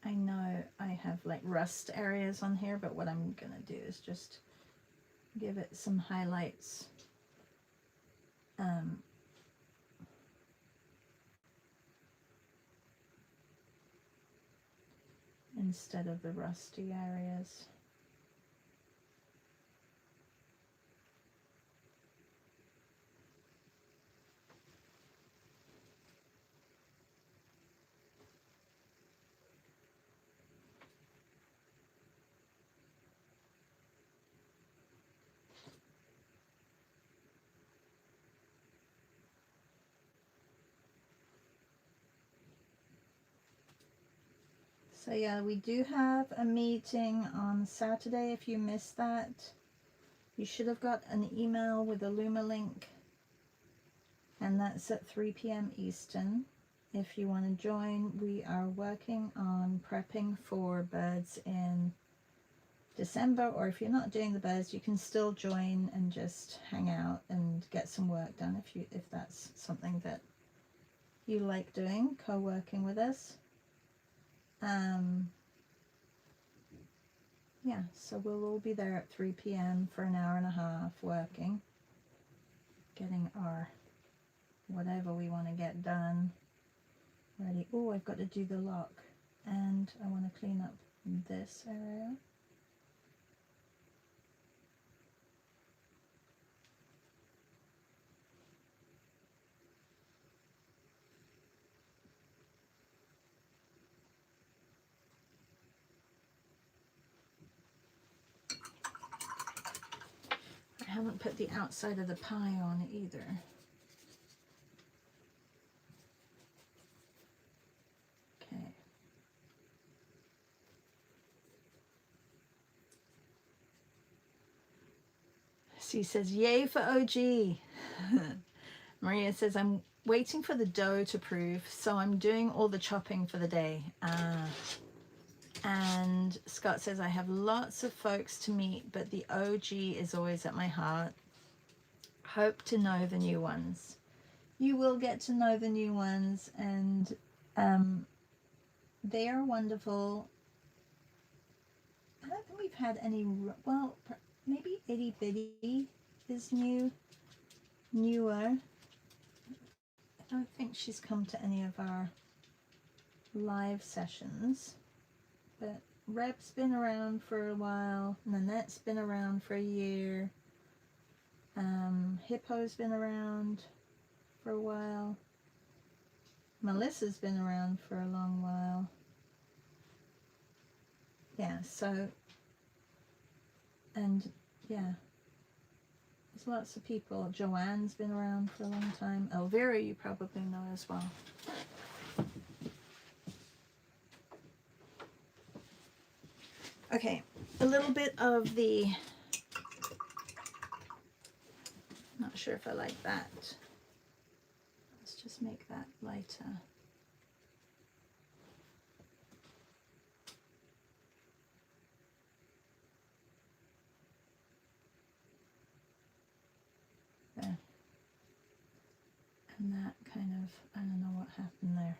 I know I have like rust areas on here, but what I'm gonna do is just give it some highlights. Instead of the rusty areas. So yeah, we do have a meeting on Saturday. If you missed that, you should have got an email with a Luma link, and that's at 3 p.m. Eastern. If you want to join, we are working on prepping for birds in December, or if you're not doing the birds, you can still join and just hang out and get some work done if that's something that you like doing, co-working with us. Yeah, so we'll all be there at 3 p.m. for an hour and a half working, getting our whatever we want to get done ready. Oh, I've got to do the lock, and I want to clean up this area. I haven't put the outside of the pie on either. Okay. She says, yay for OG. Maria says, I'm waiting for the dough to proof, so I'm doing all the chopping for the day. And Scott says, I have lots of folks to meet, but the OG is always at my heart. Hope to know the new ones. You will get to know the new ones, and they are wonderful. I don't think we've had any, well, maybe Itty Bitty is newer. I don't think she's come to any of our live sessions, but Reb's been around for a while, Nanette's been around for a year, Hippo's been around for a while, Melissa's been around for a long while. Yeah, so, and yeah, there's lots of people. Joanne's been around for a long time. Elvira you probably know as well. Okay, a little bit of the, not sure if I like that. Let's just make that lighter. There. And that kind of, I don't know what happened there.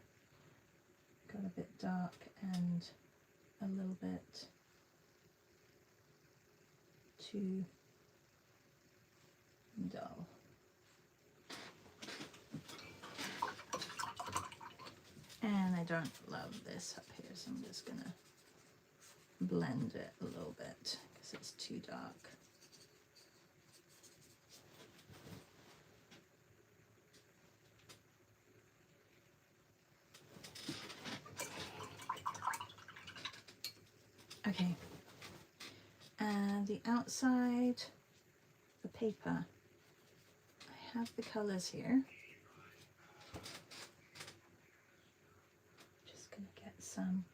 Got a bit dark and a little bit too dull. And I don't love this up here, so I'm just gonna blend it a little bit because it's too dark. Okay, and the outside, the paper, I have the colors here. some.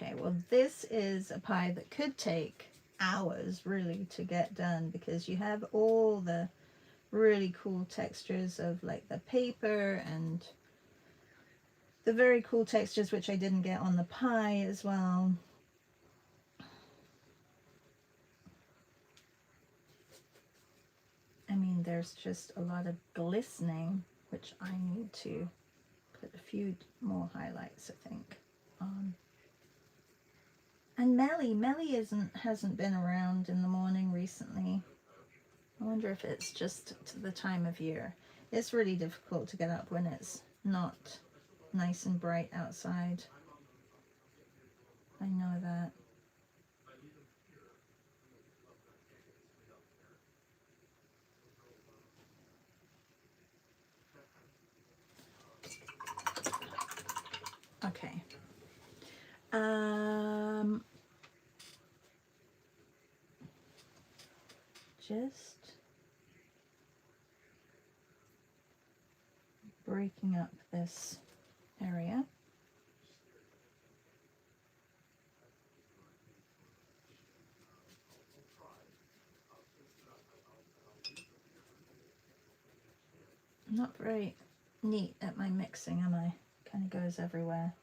Okay, well this is a pie that could take hours really to get done, because you have all the really cool textures of like the paper and the very cool textures which I didn't get on the pie as well. I mean, there's just a lot of glistening, which I need to put a few more highlights, I think, on. And Melly hasn't been around in the morning recently. I wonder if it's just the time of year. It's really difficult to get up when it's not nice and bright outside. I know that. Okay. Just breaking up this area. I'm not very neat at my mixing, am I? Kind of goes everywhere.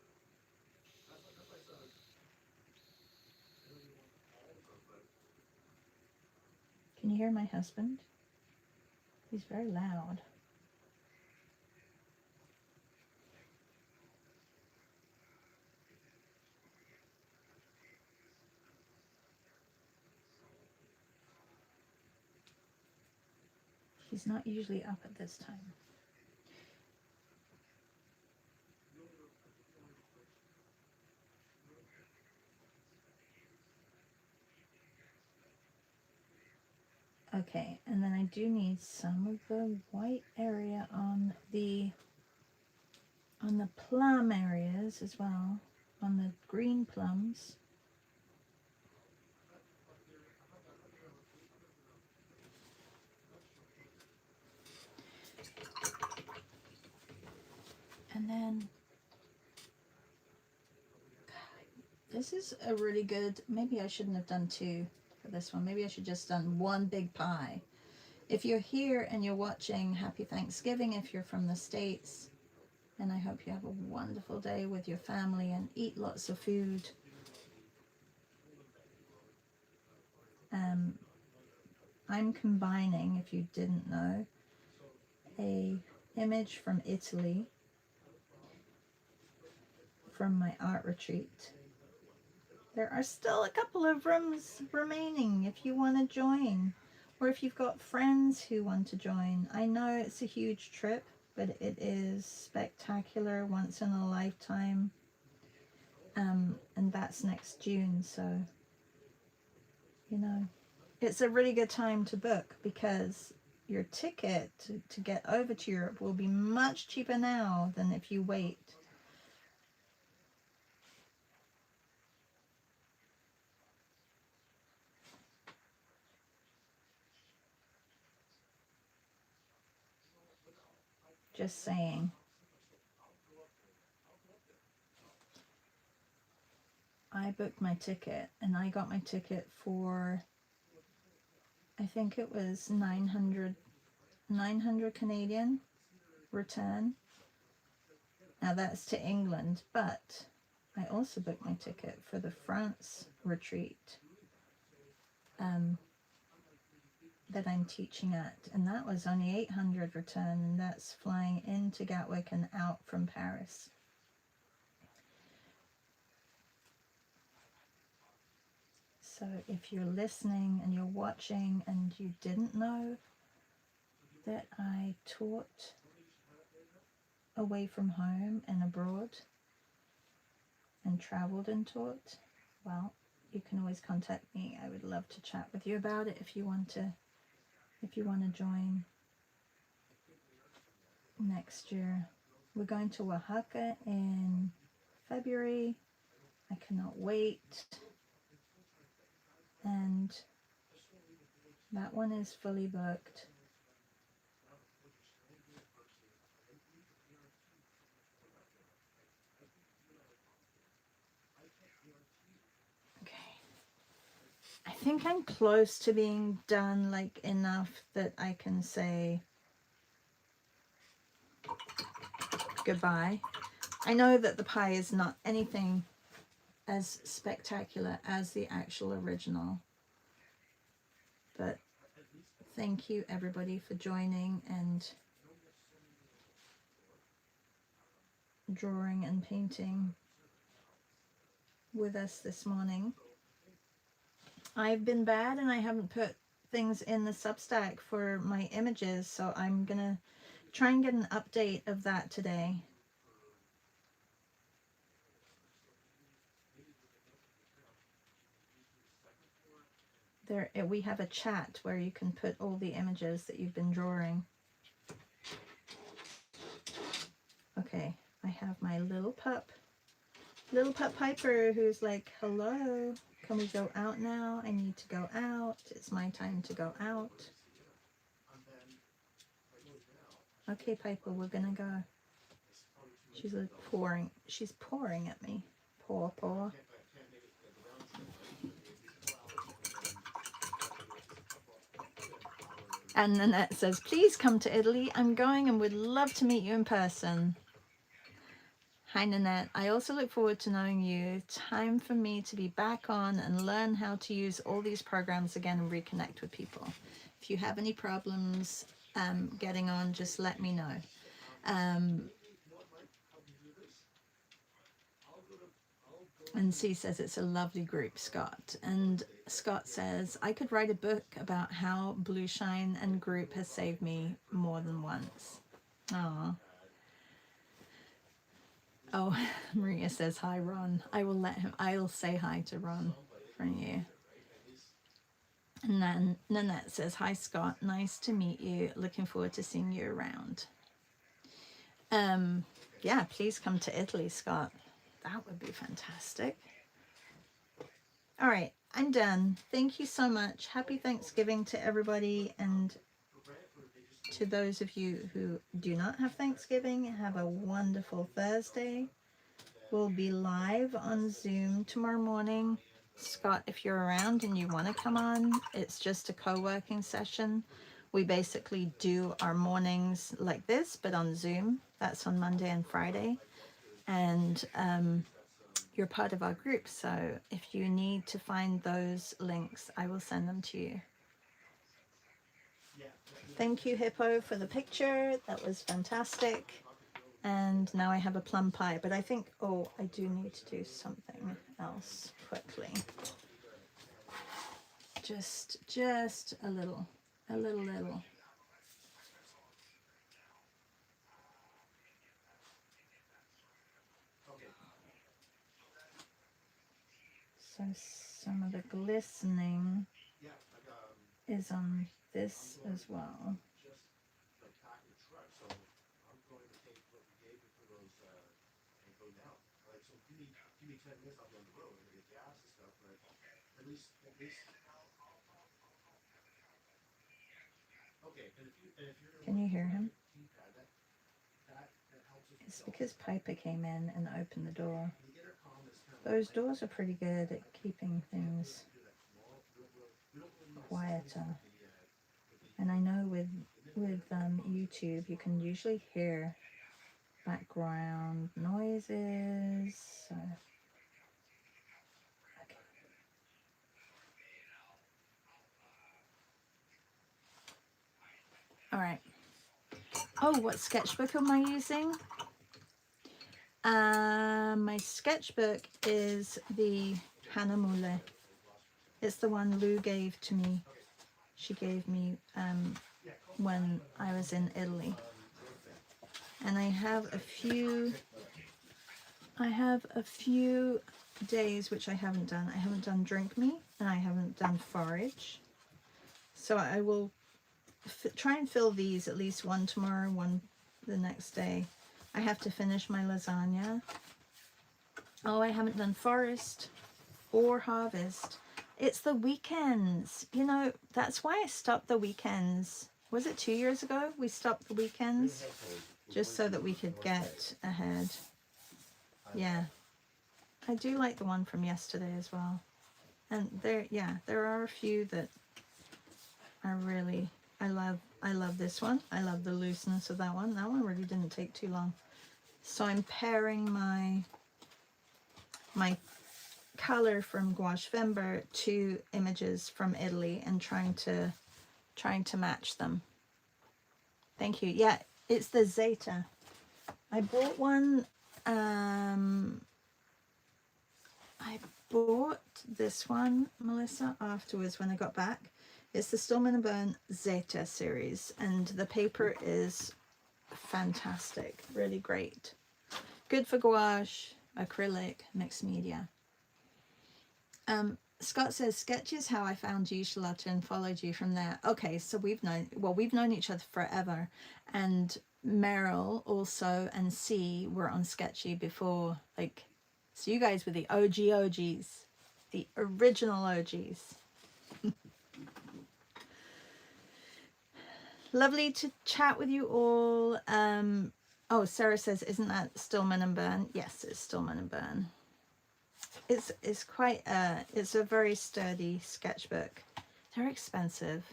Can you hear my husband? He's very loud. He's not usually up at this time. Okay, and then I do need some of the white area on the plum areas as well, on the green plums. And then, this is a really good, maybe I shouldn't have done two for this one. Maybe I should just done one big pie. If you're here and you're watching, happy Thanksgiving if you're from the States. And I hope you have a wonderful day with your family and eat lots of food. I'm combining, if you didn't know, a image from Italy from my art retreat. There are still a couple of rooms remaining if you want to join, or if you've got friends who want to join. I know it's a huge trip, but it is spectacular, once in a lifetime, and that's next June, so you know, it's a really good time to book, because your ticket to get over to Europe will be much cheaper now than if you wait. Just saying. I booked my ticket, and I got my ticket for, I think it was 900 Canadian return. Now that's to England, but I also booked my ticket for the France retreat that I'm teaching at, and that was only 800 return, and that's flying into Gatwick and out from Paris. So if you're listening and you're watching and you didn't know that I taught away from home and abroad and traveled and taught, well, you can always contact me. I would love to chat with you about it if you want to join next year. We're going to Oaxaca in February. I cannot wait. And that one is fully booked. I think I'm close to being done, like enough that I can say goodbye. I know that the pie is not anything as spectacular as the actual original, but thank you everybody for joining and drawing and painting with us this morning. I've been bad and I haven't put things in the Substack for my images, so I'm gonna try and get an update of that today. There, we have a chat where you can put all the images that you've been drawing. Okay, I have my little pup Piper, who's like, hello, can we go out now? I need to go out. It's my time to go out. Okay, Piper, we're gonna go. She's like pouring at me. Paw. And Nanette says, please come to Italy. I'm going and would love to meet you in person. Hi, Nanette. I also look forward to knowing you. Time for me to be back on and learn how to use all these programs again and reconnect with people. If you have any problems getting on, just let me know. And C says it's a lovely group, Scott. And Scott says, I could write a book about how Blue Shine and group has saved me more than once. Aww. Oh, Maria says, hi, Ron. I'll say hi to Ron from you. And then Nanette says, hi, Scott. Nice to meet you. Looking forward to seeing you around. Yeah, please come to Italy, Scott. That would be fantastic. All right, I'm done. Thank you so much. Happy Thanksgiving to everybody. And to those of you who do not have Thanksgiving, have a wonderful Thursday. We'll be live on Zoom tomorrow morning. Scott, if you're around and you want to come on, it's just a co-working session. We basically do our mornings like this, but on Zoom. That's on Monday and Friday. And you're part of our group. So if you need to find those links, I will send them to you. Thank you, Hippo, for the picture. That was fantastic. And now I have a plum pie, but I think, oh, I do need to do something else quickly. Just a little. So some of the glistening is on this as well. Can you hear him? It's because Piper came in and opened the door. Those doors are pretty good at keeping things quieter. And I know with YouTube, you can usually hear background noises. So. Okay. All right. Oh, what sketchbook am I using? My sketchbook is the Hanamule. It's the one Lou gave to me. She gave me when I was in Italy. And I have a few days which I haven't done. I haven't done Drink Me, and I haven't done Forage. So I will try and fill these, at least one tomorrow, one the next day. I have to finish my lasagna. Oh, I haven't done Forest or Harvest. It's the weekends. You know, that's why I stopped the weekends. Was it 2 years ago we stopped the weekends? Just so that we could get ahead. Yeah. I do like the one from yesterday as well. And there are a few that I love this one. I love the looseness of that one. That one really didn't take too long. So I'm pairing my color from Gouache Fember to images from Italy and trying to match them. Thank you. Yeah, it's the Zeta. I bought one. I bought this one, Melissa, afterwards when I got back. It's the Stillman & Burn Zeta series, and the paper is fantastic, really great. Good for gouache, acrylic, mixed media. Scott says, sketch is how I found you, Charlotte, and followed you from there. Okay, so we've known each other forever, and Meryl also and C were on Sketchy before, like, so you guys were the OGs, the original OGs. Lovely to chat with you all. Oh, Sarah says, isn't that Stillman & Burn? Yes, it's Stillman & Burn. It's quite it's a very sturdy sketchbook. They're expensive,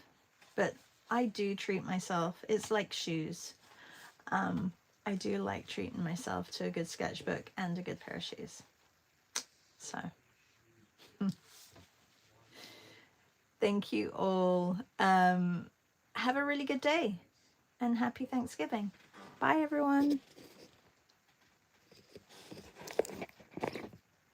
but I do treat myself. It's like shoes. I do like treating myself to a good sketchbook and a good pair of shoes. So thank you all. Have a really good day and happy Thanksgiving. Bye everyone.